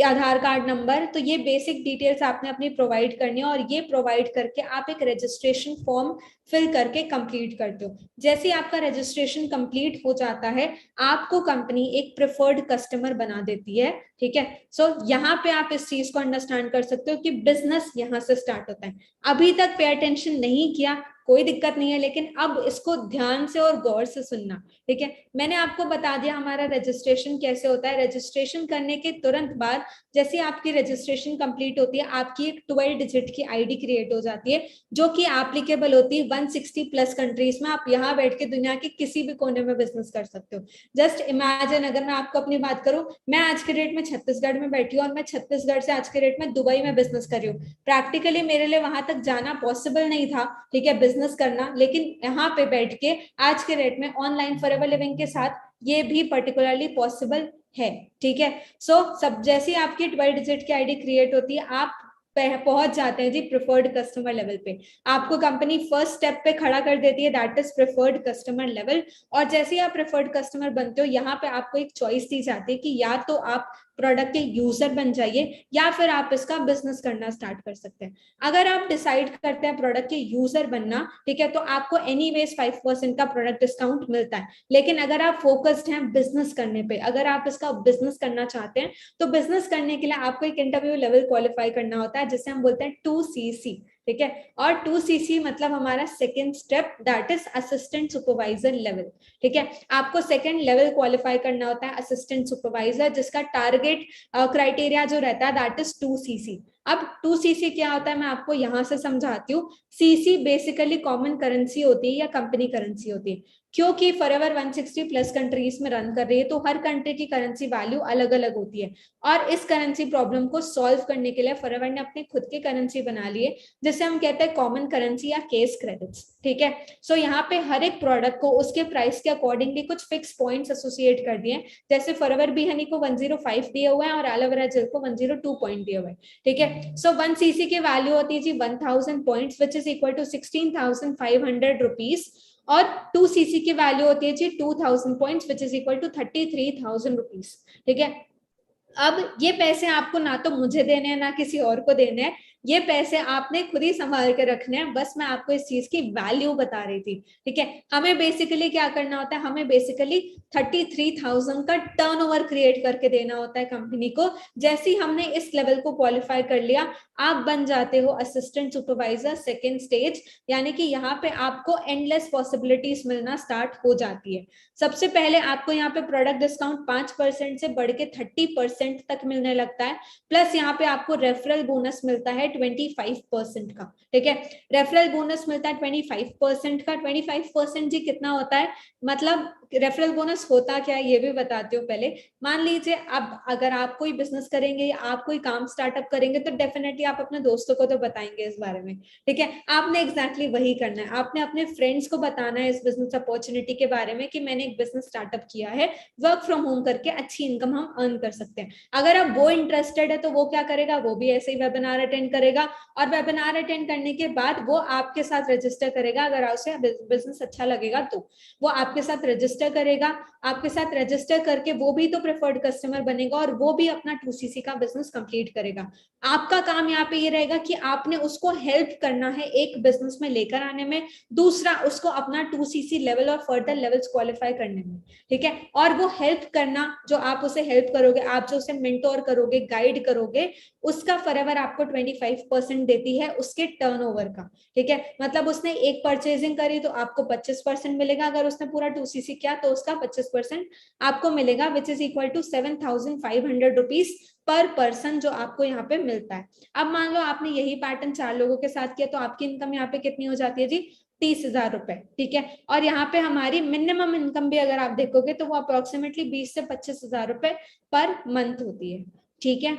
Aadhaar card number, तो ये बेसिक डिटेल्स आपने अपनी प्रोवाइड करनी है, और ये प्रोवाइड करके आप एक रजिस्ट्रेशन फॉर्म फिल करके कंप्लीट करते हो। जैसे ही आपका रजिस्ट्रेशन कंप्लीट हो जाता है, आपको कंपनी एक प्रेफर्ड कस्टमर बना देती है। ठीक है, सो यहाँ पे आप इस चीज को अंडरस्टैंड कर सकते हो कि बिजनेस यहाँ से स्टार्ट होता है। अभी तक पे अटेंशन नहीं किया, कोई दिक्कत नहीं है, लेकिन अब इसको ध्यान से और गौर से सुनना, ठीक है। मैंने आपको बता दिया हमारा रजिस्ट्रेशन कैसे होता है। रजिस्ट्रेशन करने के तुरंत बाद जैसे आपकी रजिस्ट्रेशन कंप्लीट होती है, आपकी एक 12 डिजिट की आईडी क्रिएट हो जाती है, जो कि एप्लीकेबल होती है 160 प्लस कंट्रीज में। आप यहाँ बैठ के दुनिया के किसी भी कोने में बिजनेस कर सकते हो। जस्ट इमेजिन, अगर मैं आपको अपनी बात करूं, मैं आज के डेट में छत्तीसगढ़ में बैठी हूँ और मैं छत्तीसगढ़ से आज के डेट में दुबई में बिजनेस कर रही हूँ। प्रैक्टिकली मेरे लिए वहां तक जाना पॉसिबल नहीं था, ठीक है, बिजनेस करना, लेकिन यहाँ पे बैठ के आज के डेट में ऑनलाइन फॉरएवर लिविंग के साथ ये भी पर्टिकुलरली पॉसिबल है, ठीक है। सो सब जैसे आपकी 12 डिजिट की आईडी क्रिएट होती है, आप पहुंच जाते हैं जी प्रिफर्ड कस्टमर लेवल पे। आपको कंपनी फर्स्ट स्टेप पे खड़ा कर देती है, that is preferred customer level. और जैसे ही आप प्रिफर्ड कस्टमर बनते हो, यहाँ पे आपको एक चॉइस दी जाती है कि या तो आप प्रोडक्ट के यूजर बन जाइए या फिर आप इसका बिजनेस करना स्टार्ट कर सकते हैं। अगर आप डिसाइड करते हैं प्रोडक्ट के यूजर बनना, ठीक है, तो आपको एनीवेज 5% का प्रोडक्ट डिस्काउंट मिलता है। लेकिन अगर आप फोकस्ड हैं बिजनेस करने पे, अगर आप इसका बिजनेस करना चाहते हैं, तो बिजनेस करने के लिए आपको एक इंटरव्यू लेवल क्वालिफाई करना होता है, जिसे हम बोलते हैं 2CC, ठीक है। और 2CC मतलब हमारा second step, that is assistant supervisor level, ठीक है। आपको सेकेंड लेवल क्वालिफाई करना होता है असिस्टेंट सुपरवाइजर, जिसका टारगेट क्राइटेरिया जो रहता है दैट इज 2CC। अब 2CC क्या होता है, मैं आपको यहां से समझाती हूँ। CC बेसिकली कॉमन करेंसी होती है या कंपनी करेंसी होती है, क्योंकि फॉरएवर 160 प्लस कंट्रीज में रन कर रही है, तो हर कंट्री की करेंसी वैल्यू अलग अलग होती है। और इस करेंसी प्रॉब्लम को सॉल्व करने के लिए फॉरएवर ने अपनी खुद की करेंसी बना ली है, जिसे हम कहते हैं कॉमन करेंसी या केस क्रेडिट्स, ठीक है। सो यहाँ पे हर एक प्रोडक्ट को उसके प्राइस के अकॉर्डिंगली कुछ फिक्स पॉइंट्स एसोसिएट कर दिए, जैसे फॉरएवर बी हनी को 105 दिए हुए हैं और एलोवेरा जेल को 102 पॉइंट दिए हुए हैं, ठीक है। सो 1CC की वैल्यू होती है जी 1000 points, which is equal to 16,500 rupees. और 2CC की वैल्यू होती है जी 2000 points, which is equal to 33,000 rupees, ठीक है। अब ये पैसे आपको ना तो मुझे देने हैं ना किसी और को देने हैं, ये पैसे आपने खुद ही संभाल के रखने हैं। बस मैं आपको इस चीज की वैल्यू बता रही थी, ठीक है। हमें बेसिकली क्या करना होता है, हमें बेसिकली 33,000 का टर्नओवर क्रिएट करके देना होता है कंपनी को। जैसे ही हमने इस लेवल को क्वालिफाई कर लिया, आप बन जाते हो असिस्टेंट सुपरवाइजर सेकेंड स्टेज, यानी कि यहाँ पे आपको एंडलेस पॉसिबिलिटीज मिलना स्टार्ट हो जाती है। सबसे पहले आपको यहाँ पे प्रोडक्ट डिस्काउंट 5% से बढ़ के 30% तक मिलने लगता है, प्लस यहाँ पे आपको रेफरल बोनस मिलता है 25% का, ठीक है। रेफरल बोनस मिलता है 25% का। 25% जी कितना होता है, मतलब रेफरल बोनस होता क्या है ये भी बताती हूँ पहले। मान लीजिए अब अगर आप कोई बिजनेस करेंगे या आप कोई काम स्टार्टअप करेंगे, तो डेफिनेटली आप अपने दोस्तों को तो बताएंगे इस बारे में, ठीक है। आपने एग्जैक्टली वही करना है, आपने अपने फ्रेंड्स को बताना है इस बिजनेस अपॉर्चुनिटी के बारे में कि मैंने एक बिजनेस स्टार्टअप किया है, वर्क फ्रॉम होम करके अच्छी इनकम हम अर्न कर सकते हैं। अगर आप वो इंटरेस्टेड है तो वो क्या करेगा, वो भी ऐसे ही वेबिनार अटेंड करेगा, और वेबिनार अटेंड करने के बाद वो आपके साथ रजिस्टर करेगा। अगर उसे बिजनेस अच्छा लगेगा तो वो आपके साथ रजिस्टर करेगा। आपके साथ रजिस्टर करके वो भी तो प्रेफर्ड कस्टमर बनेगा और वो भी अपना 2CC का बिजनेस कंप्लीट करेगा। आपका काम यहाँ पे ये रहेगा कि आपने उसको हेल्प करना है एक बिजनेस में लेकर आने में, दूसरा उसको अपना 2CC लेवल और फर्दर लेवल्स क्वालिफाई करने में, ठीक है। और वो हेल्प करना, जो आप उसे हेल्प करोगे, आप जो उसे मेंटोर करोगे, गाइड करोगे, उसका फॉरएवर आपको 25% देती है उसके टर्नओवर का, ठीक है। मतलब उसने एक परचेजिंग करी तो आपको 25% मिलेगा, अगर उसने पूरा 2CC किया तो उसका 25% आपको मिलेगा, which is equal to 7,500 rupees per person जो आपको यहाँ पे मिलता है। अब मान लो आपने यही पैटर्न 4 लोगों के साथ किया, तो आपकी इनकम यहाँ पे कितनी हो जाती है जी, 30,000 रुपए, ठीक है। और यहाँ पे हमारी मिनिमम इनकम भी अगर आप देखोगे तो वो अप्रोक्सीमेटली 20 से 25,000 रुपए पर मंथ होती है, ठीक है।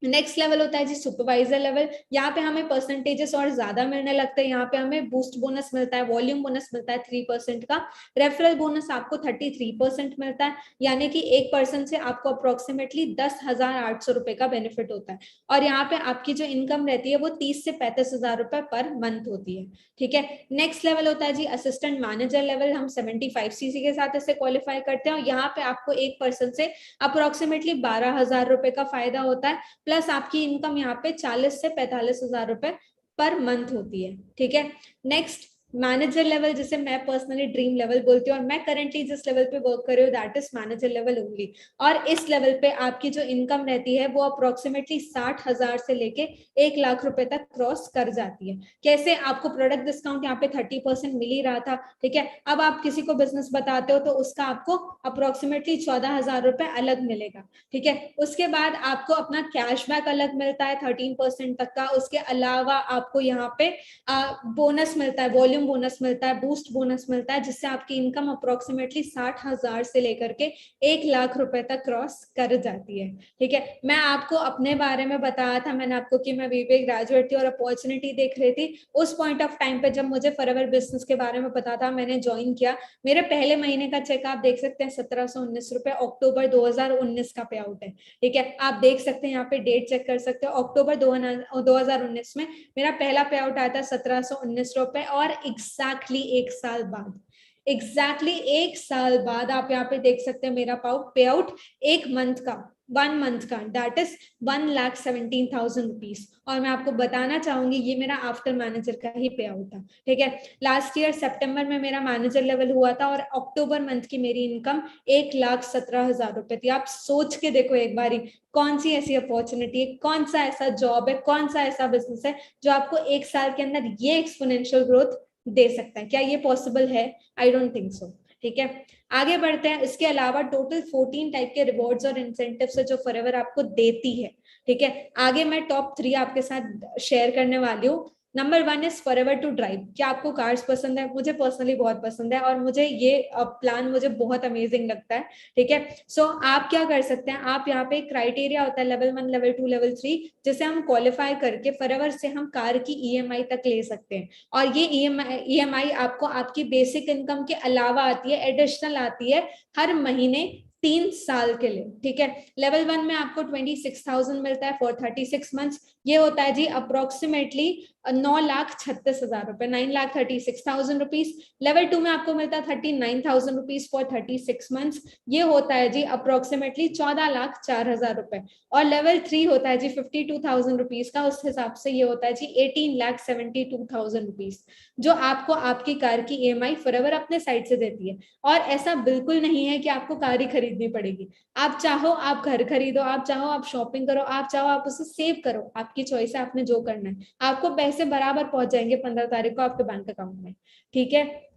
नेक्स्ट लेवल होता है जी सुपरवाइजर लेवल। यहाँ पे हमें परसेंटेजेस और ज्यादा मिलने लगते हैं। यहाँ पे हमें बूस्ट बोनस मिलता है, वॉल्यूम बोनस मिलता है 3% का, रेफरल बोनस आपको 33% मिलता है, यानी कि एक पर्सन से आपको अप्रोक्सीमेटली 10,800 रुपए का बेनिफिट होता है। और यहाँ पे आपकी जो इनकम रहती है वो 30 से 35,000 रुपए पर मंथ होती है, ठीक है। नेक्स्ट लेवल होता है जी असिस्टेंट मैनेजर लेवल। हम 75CC के साथ इसे क्वालिफाई करते हैं और यहाँ पे आपको एक पर्सन से अप्रोक्सीमेटली 12,000 रुपए का फायदा होता है, प्लस आपकी इनकम यहाँ पे 40 से 45,000 रुपए पर मंथ होती है, ठीक है। नेक्स्ट मैनेजर लेवल जिसे मैं पर्सनली ड्रीम लेवल बोलती हूँ, और मैं करंटली जिस लेवल पे वर्क कर रही हूँ that is manager level only. और इस लेवल पे आपकी जो इनकम रहती है वो अप्रोक्सीमेटली 60,000 से लेके 1 लाख रुपए तक क्रॉस कर जाती है। कैसे? आपको प्रोडक्ट डिस्काउंट यहाँ पे 30% मिल ही रहा था, ठीक है। अब आप किसी को बिजनेस बताते हो तो उसका आपको अप्रोक्सीमेटली 14,000 रुपए अलग मिलेगा, ठीक है। उसके बाद आपको अपना कैशबैक अलग मिलता है 13% तक का। उसके अलावा आपको यहाँ पे बोनस मिलता है, वॉल्यूम बोनस मिलता है, बूस्ट बोनस मिलता है, जिससे आपकी इनकम अप्रोक्सीमेटली 60,000 से लेकर के 1 लाख रुपए तक क्रॉस कर जाती है, ठीक है। मैं आपको अपने बारे में बताया था, मैंने आपको कि मैं बीबीए ग्रेजुएट थी और अपॉर्चुनिटी देख रही थी। उस पॉइंट ऑफ टाइम पे जब मुझे फॉरएवर बिजनेस के बारे में पता था, मैंने ज्वाइन किया। मेरे पहले महीने का चेक आप देख सकते हैं 1719 रुपए, अक्टूबर 2019 का पे आउट है, ठीक है। आप देख सकते हैं यहाँ पे डेट चेक कर सकते हो, अक्टूबर 2019 में मेरा पहला पे आउट आया था 1719 रुपए। और एग्जैक्टली 1 साल बाद, एग्जैक्टली 1 साल बाद आप यहाँ पे देख सकते हैं मेरा पे आउट 1 मंथ का, 1 मंथ का, दैट इज 1,17,000 रुपीज। और मैं आपको बताना चाहूंगी ये मेरा आफ्टर मैनेजर का ही पे आउट था, ठीक है। लास्ट ईयर सितंबर में मेरा मैनेजर लेवल हुआ था और अक्टूबर मंथ की मेरी इनकम 1,17,000 रुपए थी। आप सोच के देखो एक बारी, कौन सी ऐसी अपॉर्चुनिटी है, कौन सा ऐसा जॉब है, कौन सा ऐसा बिजनेस है जो आपको 1 साल के अंदर ये एक्सपोनेंशियल ग्रोथ दे सकता है? क्या ये पॉसिबल है? आई डोंट थिंक सो, ठीक है। आगे बढ़ते हैं। इसके अलावा टोटल 14 टाइप के रिवॉर्ड्स और इंसेंटिव्स है जो फॉरएवर आपको देती है, ठीक है। आगे मैं टॉप 3 आपके साथ शेयर करने वाली हूँ। Number 1 is Forever to drive. क्या आपको कार्स पसंद है? मुझे पर्सनली बहुत पसंद है और मुझे ये प्लान मुझे बहुत अमेजिंग लगता है, ठीक है। सो आप क्या कर सकते हैं, आप यहाँ पे क्राइटेरिया होता है लेवल 1, लेवल 2, लेवल 3, जिसे हम क्वालिफाई करके फॉरएवर से हम कार की ईएमआई तक ले सकते हैं। और ये ईएमआई आपको आपकी बेसिक इनकम के अलावा आती है, एडिशनल आती है हर महीने 3 साल के लिए, ठीक है। लेवल 1 में आपको 26,000 मिलता है फॉर 36 मंथ्स। ये होता है जी अप्रोक्सीमेटली 9,36,000 रुपए, 9,36,000 रुपीज। लेवल 2 में आपको मिलता है 39,000 रुपीज फॉर 36 मंथ्स। ये होता है जी अप्रोक्सीमेटली 14,04,000 रुपए। और लेवल 3 होता है जी 52,000 रुपीज का, उस हिसाब से ये होता है जी 18,72,000 रुपीज, जो आपको आपकी कार की ईएमआई फॉरएवर अपने साइड से देती है। और ऐसा बिल्कुल नहीं है कि आपको कार ही खरीदनी पड़ेगी। आप चाहो आप घर खरीदो, आप चाहो आप शॉपिंग करो, आप चाहो आप उसे सेव करो, आपकी चॉइस है, आपने जो करना है। आपको पैसे बराबर पहुंच जाएंगे 15 तारीख को आपके बैंक अकाउंट में, ठीक है।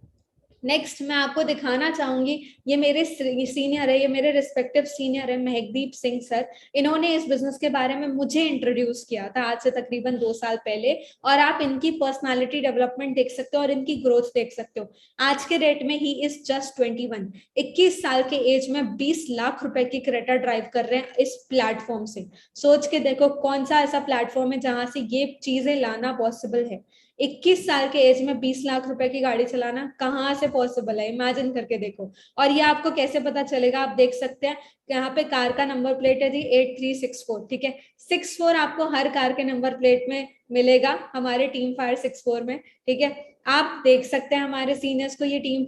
नेक्स्ट मैं आपको दिखाना चाहूंगी, ये मेरे सीनियर है, ये मेरे रिस्पेक्टिव सीनियर है महकदीप सिंह सर। इन्होंने इस बिजनेस के बारे में मुझे इंट्रोड्यूस किया था आज से तकरीबन 2 साल पहले। और आप इनकी पर्सनालिटी डेवलपमेंट देख सकते हो और इनकी ग्रोथ देख सकते हो। आज के डेट में ही इज जस्ट 21, 21 साल के एज में 20 लाख रुपए की क्रेटा ड्राइव कर रहे हैं इस प्लेटफॉर्म से। सोच के देखो कौन सा ऐसा प्लेटफॉर्म है जहां से ये चीजें लाना पॉसिबल है। 21 साल के एज में 20 लाख रुपए की गाड़ी चलाना कहाँ से पॉसिबल है? इमेजिन करके देखो। और ये आपको कैसे पता चलेगा? आप देख सकते हैं यहाँ पे कार का नंबर प्लेट है जी 8364, ठीक है। 64 आपको हर कार के नंबर प्लेट में मिलेगा हमारे टीम फायर 64 में, ठीक है। आप देख सकते हैं हमारे सीनियर्स को, ये टीम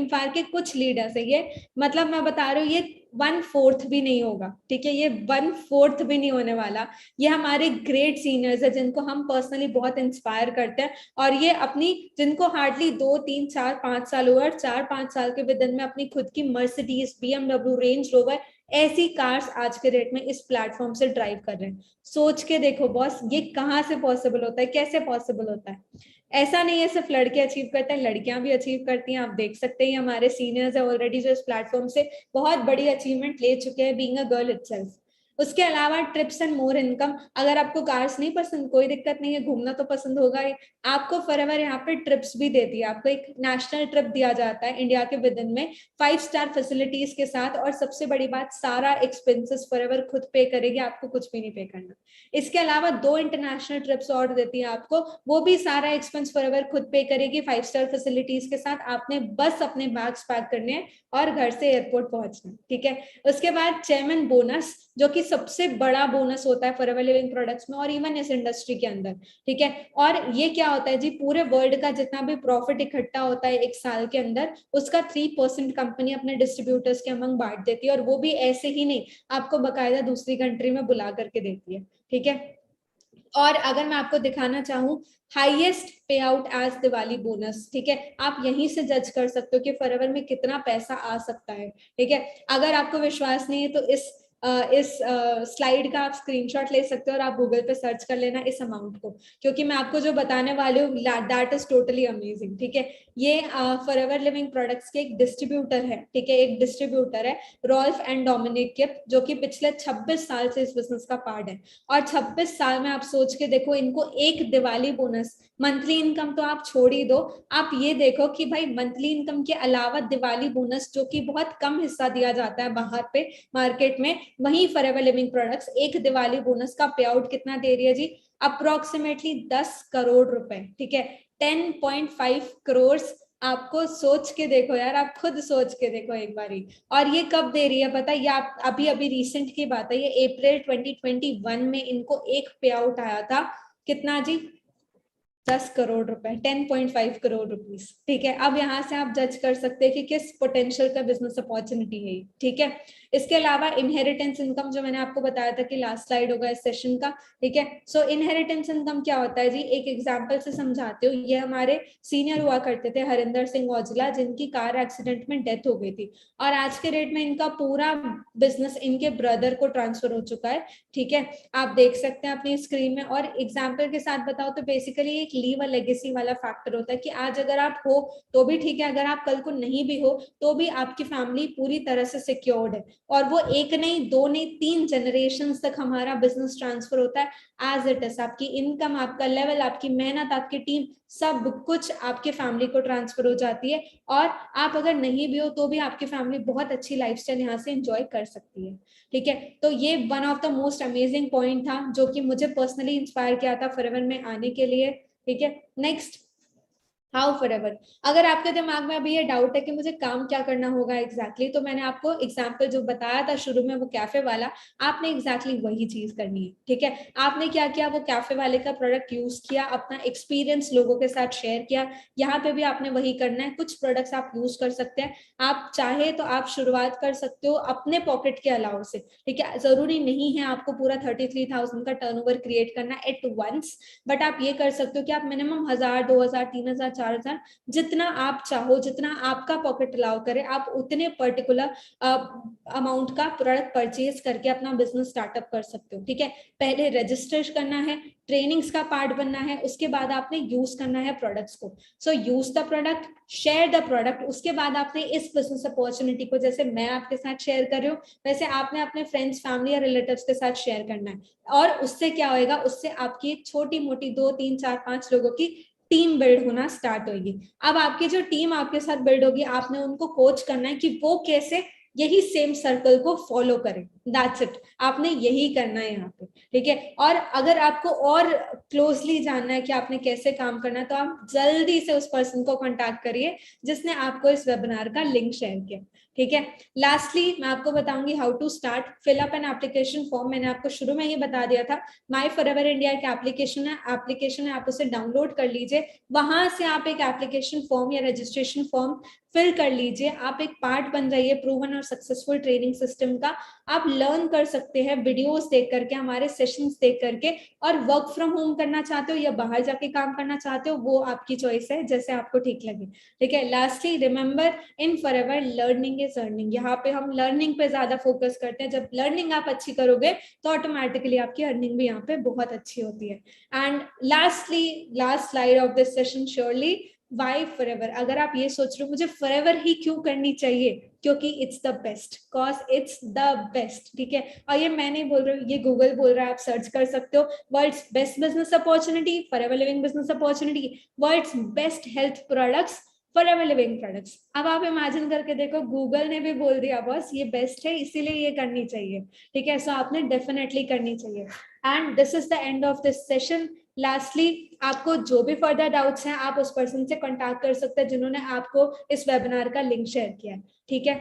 फायर के कुछ लीडर्स है ये, मतलब मैं बता रही हूँ ये 1/4 भी नहीं होगा, ठीक है। ये 1/4 भी नहीं होने वाला। ये हमारे ग्रेट सीनियर्स है जिनको हम पर्सनली बहुत इंस्पायर करते हैं। और ये अपनी, जिनको हार्डली 2 3 4 5 साल हुए, 4 5 साल के विदिन में अपनी खुद की मर्सिडीज, बीएमडब्ल्यू, रेंज रोवर, ऐसी कार्स आज के डेट में इस प्लेटफॉर्म से ड्राइव कर रहे हैं। सोच के देखो बॉस, ये कहाँ से पॉसिबल होता है, कैसे पॉसिबल होता है? ऐसा नहीं है सिर्फ लड़के अचीव करते हैं, लड़कियां भी अचीव करती हैं। आप देख सकते हैं हमारे सीनियर्स है ऑलरेडी जो इस प्लेटफॉर्म से बहुत बड़ी अचीवमेंट ले चुके हैं, बीइंग अ गर्ल इटसेल्फ। उसके अलावा ट्रिप्स एंड मोर इनकम। अगर आपको कार्स नहीं पसंद, कोई दिक्कत नहीं है, घूमना तो पसंद होगा ही। आपको फॉरएवर यहाँ पे ट्रिप्स भी देती है। आपको एक नेशनल ट्रिप दिया जाता है इंडिया के विदिन में 5 स्टार फैसिलिटीज के साथ। और सबसे बड़ी बात, सारा एक्सपेंसेस फॉरएवर खुद पे करेगी, आपको कुछ भी नहीं पे करना। इसके अलावा 2 इंटरनेशनल ट्रिप्स और देती है आपको, वो भी सारा एक्सपेंस फॉरएवर खुद पे करेगी 5 स्टार फैसिलिटीज के साथ। आपने बस अपने बैग्स पैक करने हैं और घर से एयरपोर्ट पहुंचना, ठीक है। उसके बाद चेयरमैन बोनस, जो कि सबसे बड़ा बोनस होता है फॉरएवर लिविंग प्रोडक्ट्स में और इवन इस इंडस्ट्री के अंदर, ठीक है। और ये क्या होता है जी, पूरे वर्ल्ड का जितना भी प्रॉफिट इकट्ठा होता है 1 साल के अंदर, उसका 3% कंपनी अपने डिस्ट्रीब्यूटर्स के अमंग बांट देती है। और वो भी ऐसे ही नहीं, आपको बकायदा दूसरी कंट्री में बुला करके देती है, ठीक है। और अगर मैं आपको दिखाना चाहूँ हाईएस्ट पे आउट एज दिवाली बोनस, ठीक है, आप यहीं से जज कर सकते हो कि फॉरएवर में कितना पैसा आ सकता है। ठीक है, अगर आपको विश्वास नहीं है तो इस स्लाइड का आप स्क्रीनशॉट ले सकते हो और आप गूगल पे सर्च कर लेना इस अमाउंट को, क्योंकि मैं आपको जो बताने वाली हूँ दैट इज टोटली अमेजिंग। ठीक है, ये फॉरएवर लिविंग प्रोडक्ट्स के एक डिस्ट्रीब्यूटर है। ठीक है, एक डिस्ट्रीब्यूटर है रॉल्फ एंड डोमिनिक किप, जो कि पिछले 26 साल से इस बिजनेस का पार्ट है। और 26 साल में आप सोच के देखो, इनको एक दिवाली बोनस, मंथली इनकम तो आप छोड़ ही दो, आप ये देखो कि भाई मंथली इनकम के अलावा दिवाली बोनस, जो कि बहुत कम हिस्सा दिया जाता है बाहर पे मार्केट में, वहीं फॉरएवर लिविंग प्रोडक्ट्स एक दिवाली बोनस का पे आउट कितना दे रही है जी? अप्रोक्सीमेटली 10 करोड़ रुपए। ठीक है, 10.5 करोड़। आपको सोच के देखो यार, आप खुद सोच के देखो एक बारी। और ये कब दे रही है पता है? ये आप अभी अभी रिसेंट की बात है, ये अप्रैल 2021 में इनको एक पे आउट आया था। कितना जी? 10 करोड़ रुपए, 10.5 करोड़ रुपीस। ठीक है, अब यहाँ से आप जज कर सकते हैं कि किस पोटेंशियल का बिजनेस अपॉर्चुनिटी है। ठीक है, इसके अलावा इनहेरिटेंस इनकम, जो मैंने आपको बताया था कि लास्ट स्लाइड होगा इस सेशन का। ठीक है, सो इनहेरिटेंस इनकम क्या होता है जी? एक एग्जांपल से समझाते हो। ये हमारे सीनियर हुआ करते थे हरिंदर सिंह औजला, जिनकी कार एक्सीडेंट में डेथ हो गई थी, और आज के डेट में इनका पूरा बिजनेस इनके ब्रदर को ट्रांसफर हो चुका है। ठीक है, आप देख सकते हैं अपनी स्क्रीन में। और एग्जाम्पल के साथ बताओ तो बेसिकली एक लीव अ लेगेसी वाला फैक्टर होता है कि आज अगर आप हो तो भी ठीक है, अगर आप कल को नहीं भी हो तो भी आपकी फैमिली पूरी तरह से सिक्योर्ड है। और वो एक नहीं, दो नहीं, 3 जनरेशन तक हमारा बिजनेस ट्रांसफर होता है एज इट इज। आपकी इनकम, आपका लेवल, आपकी मेहनत, आपकी टीम, सब कुछ आपके फैमिली को ट्रांसफर हो जाती है। और आप अगर नहीं भी हो तो भी आपकी फैमिली बहुत अच्छी लाइफस्टाइल यहाँ से एंजॉय कर सकती है। ठीक है, तो ये one of the most amazing point था जो कि मुझे पर्सनली इंस्पायर किया था फॉरएवर में आने के लिए। ठीक है, नेक्स्ट, हाउ फॉरएवर। अगर आपके दिमाग में अभी ये डाउट है कि मुझे काम क्या करना होगा एग्जैक्टली, तो मैंने आपको एग्जांपल जो बताया था शुरू में वो कैफे वाला, आपने एग्जैक्टली वही चीज करनी है। ठीक है, आपने क्या किया? वो कैफे वाले का प्रोडक्ट यूज किया, अपना एक्सपीरियंस लोगों के साथ शेयर किया। यहाँ पे भी आपने वही करना है। कुछ प्रोडक्ट्स आप यूज कर सकते हैं, आप चाहे तो आप शुरुआत कर सकते हो अपने पॉकेट के अलाउ से। ठीक है, जरूरी नहीं है आपको पूरा 33,000 का टर्नओवर क्रिएट करना एट वंस, बट आप ये कर सकते हो कि आप मिनिमम 1000, 2000, 3000, 4000, जितना आप चाहो, जितना आपका पॉकेट अलाउ करे, आप उतने पर्टिकुलर अमाउंट का प्रोडक्ट परचेज करके अपना बिजनेस स्टार्टअप कर सकते हो। ठीक है, पहले रजिस्टर करना है, ट्रेनिंग्स का पार्ट बनना है, उसके बाद आपने यूज करना है प्रोडक्ट्स को। So use the product, share the product. उसके बाद आपने इस बिजनेस अपॉर्चुनिटी को, जैसे मैं आपके साथ शेयर कर रही हूँ, वैसे आपने अपने फ्रेंड्स, फैमिली या रिलेटिव्स के साथ शेयर करना है। और उससे क्या होएगा? उससे आपकी छोटी मोटी 2, 3, 4, 5 लोगों की टीम बिल्ड होना स्टार्ट होगी। अब आपकी जो टीम आपके साथ बिल्ड होगी, आपने उनको कोच करना है कि वो कैसे यही सेम सर्कल को फॉलो करें। दैट्स इट, आपने यही करना है यहाँ पे। ठीक है, और अगर आपको और क्लोजली जानना है कि आपने कैसे काम करना है, तो आप जल्दी से उस पर्सन को कांटेक्ट करिए जिसने आपको इस वेबिनार का लिंक शेयर किया। ठीक है, लास्टली मैं आपको बताऊंगी how to start. Fill up an application form, मैंने आपको शुरू में ही बता दिया था। माई फॉरएवर इंडिया एक एप्लीकेशन है, आप उसे डाउनलोड कर लीजिए। वहां से आप एक एप्लीकेशन फॉर्म या रजिस्ट्रेशन फॉर्म फिल कर लीजिए। आप एक पार्ट बन जाइए प्रूवन और सक्सेसफुल ट्रेनिंग सिस्टम का। आप लर्न कर सकते हैं वीडियोस देख करके, हमारे सेशंस देख करके। और वर्क फ्रॉम होम करना चाहते हो या बाहर जाके काम करना चाहते हो, वो आपकी चॉइस है, जैसे आपको ठीक लगे। ठीक है, lastly remember, in forever learning is earning. यहाँ पे हम लर्निंग पे ज्यादा फोकस करते हैं। जब लर्निंग आप अच्छी करोगे तो ऑटोमेटिकली आपकी अर्निंग भी यहाँ पे बहुत अच्छी होती है। And lastly, last slide of this session, surely why Forever. अगर आप ये सोच रहे हो मुझे फॉरएवर ही क्यों करनी चाहिए, क्योंकि it's the best, cause it's the best. ठीक है, और ये मैं नहीं बोल रही हूँ, ये गूगल बोल रहा है, आप सर्च कर सकते हो। World's best business opportunity, Forever Living business opportunity, world's best health products, Forever Living products. अब आप इमेजिन करके देखो, गूगल ने भी बोल दिया बॉस ये बेस्ट है, इसीलिए ये करनी चाहिए। ठीक है, सो आपने डेफिनेटली करनी चाहिए। And this is the end of this session. Lastly, आपको जो भी फर्दर डाउट्स हैं, आप उस पर्सन से कांटेक्ट कर सकते हैं जिन्होंने आपको इस वेबिनार का लिंक शेयर किया है। ठीक है,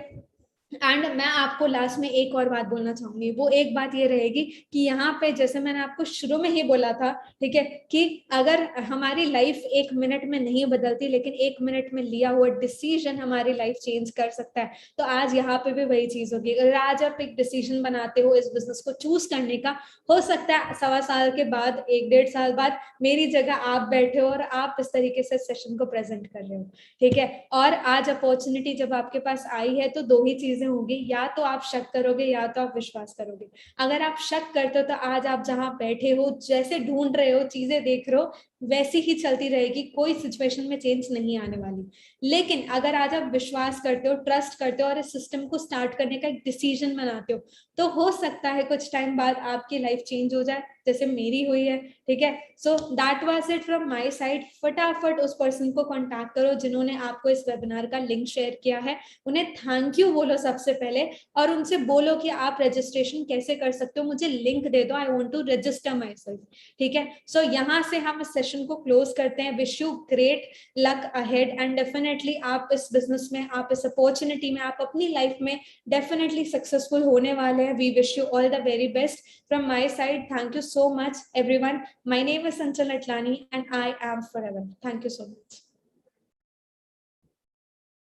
एंड मैं आपको लास्ट में एक और बात बोलना चाहूंगी, वो एक बात ये रहेगी कि यहाँ पे जैसे मैंने आपको शुरू में ही बोला था, ठीक है, कि अगर हमारी लाइफ 1 मिनट में नहीं बदलती, लेकिन 1 मिनट में लिया हुआ डिसीजन हमारी लाइफ चेंज कर सकता है। तो आज यहाँ पे भी वही चीज होगी। अगर आज आप एक डिसीजन बनाते हो इस बिजनेस को चूज करने का, हो सकता है 1.25 साल के बाद, 1-1.5 साल बाद मेरी जगह आप बैठे हो और आप इस तरीके से सेशन को प्रेजेंट कर रहे हो, ठीक है। और आज अपॉर्चुनिटी जब आपके पास आई है तो दो ही चीजें होंगी, या तो आप शक करोगे या तो आप विश्वास करोगे। अगर आप शक करते हो तो आज आप जहां बैठे हो, जैसे ढूंढ रहे हो, चीजें देख रहे हो, वैसी ही चलती रहेगी, कोई सिचुएशन में चेंज नहीं आने वाली। लेकिन अगर आज आप विश्वास करते हो, ट्रस्ट करते हो और इस सिस्टम को स्टार्ट करने का एक डिसीजन बनाते हो, तो हो सकता है कुछ टाइम बाद आपकी लाइफ चेंज हो जाए, जैसे मेरी हुई है, ठीक है। So that was it from my side. फटाफट उस पर्सन को कांटेक्ट करो जिन्होंने आपको इस वेबिनार का लिंक शेयर किया है, उन्हें थैंक यू बोलो सबसे पहले, और उनसे बोलो कि आप रजिस्ट्रेशन कैसे कर सकते हो, मुझे लिंक दे दो, I want to register myself, ठीक है। सो यहाँ से हम इस सेशन को क्लोज करते हैं। Wish you great luck ahead, and definitely आप इस बिजनेस में, आप इस अपॉर्चुनिटी में, आप अपनी लाइफ में डेफिनेटली सक्सेसफुल होने वाले हैं। We wish you all the very best from my side. Thank you so much, everyone. My name is Sanchal Atlani, and I am forever. Thank you so much.